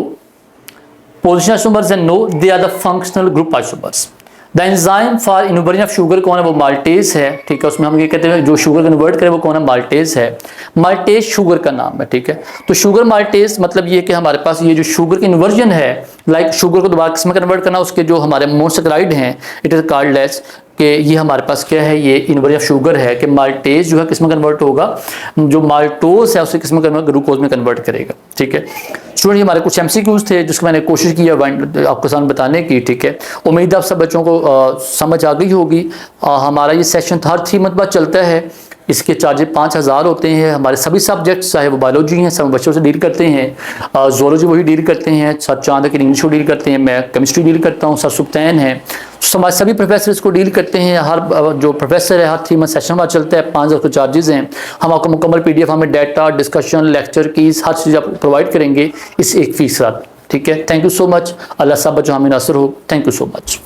Speaker 1: पोजिशन आइसोमर्स हैं? No. They are the functional group isomers. The enzyme for inversion of sugar कौन है? वो माल्टेज है, ठीक है। उसमें हम ये कहते हैं जो शुगर कन्वर्ट करे वो कौन है? माल्टेज है। माल्टेज शुगर का नाम है, ठीक है। तो शुगर माल्टेज मतलब ये कि हमारे पास ये जो शुगर की इन्वर्जन है, लाइक शुगर को दोबारा किस में कन्वर्ट करना, उसके जो हमारे मोनोसैकेराइड हैं, इट इज कॉल्ड एज कि ये हमारे पास क्या है? ये इन्वर्जन ऑफ शुगर है कि माल्टेज जो है किस में कन्वर्ट होगा? जो माल्टोज है उसे किस में कन्वर्ट? ग्लूकोज में कन्वर्ट करेगा, ठीक है। स्टूडेंट ये हमारे कुछ एमसीक्यूज थे जिसको मैंने कोशिश की आपके सामने बताने की, ठीक है। उम्मीद है आप सब बच्चों को समझ आ गई होगी। हमारा ये सेशन हर 3 मंथ बाद चलता है। इसके चार्जेस 5000 होते हैं। हमारे सभी सब्जेक्ट्स चाहे वो बायोलॉजी हैं, सब बच्चों से डील करते हैं। जोलॉजी वही डील करते हैं, सर चांद की इंग्लिश को डील करते हैं, मैं केमिस्ट्री डील करता हूँ, सर सुल्तान है। हमारे सभी प्रोफेसर इसको डील करते हैं। हर जो प्रोफेसर है हर 3 मंथ सेशन बाद चलता है। 5000 के चार्जेस हैं। हम आपको मुकम्मल PDF हमें डाटा, डिस्कशन, लेक्चर कीज हर चीज़ आपको प्रोवाइड करेंगे इस एक फीस रात, ठीक है। Thank you so much. अल्लाह सब बच्चों हमें नासिर हो। Thank you so much.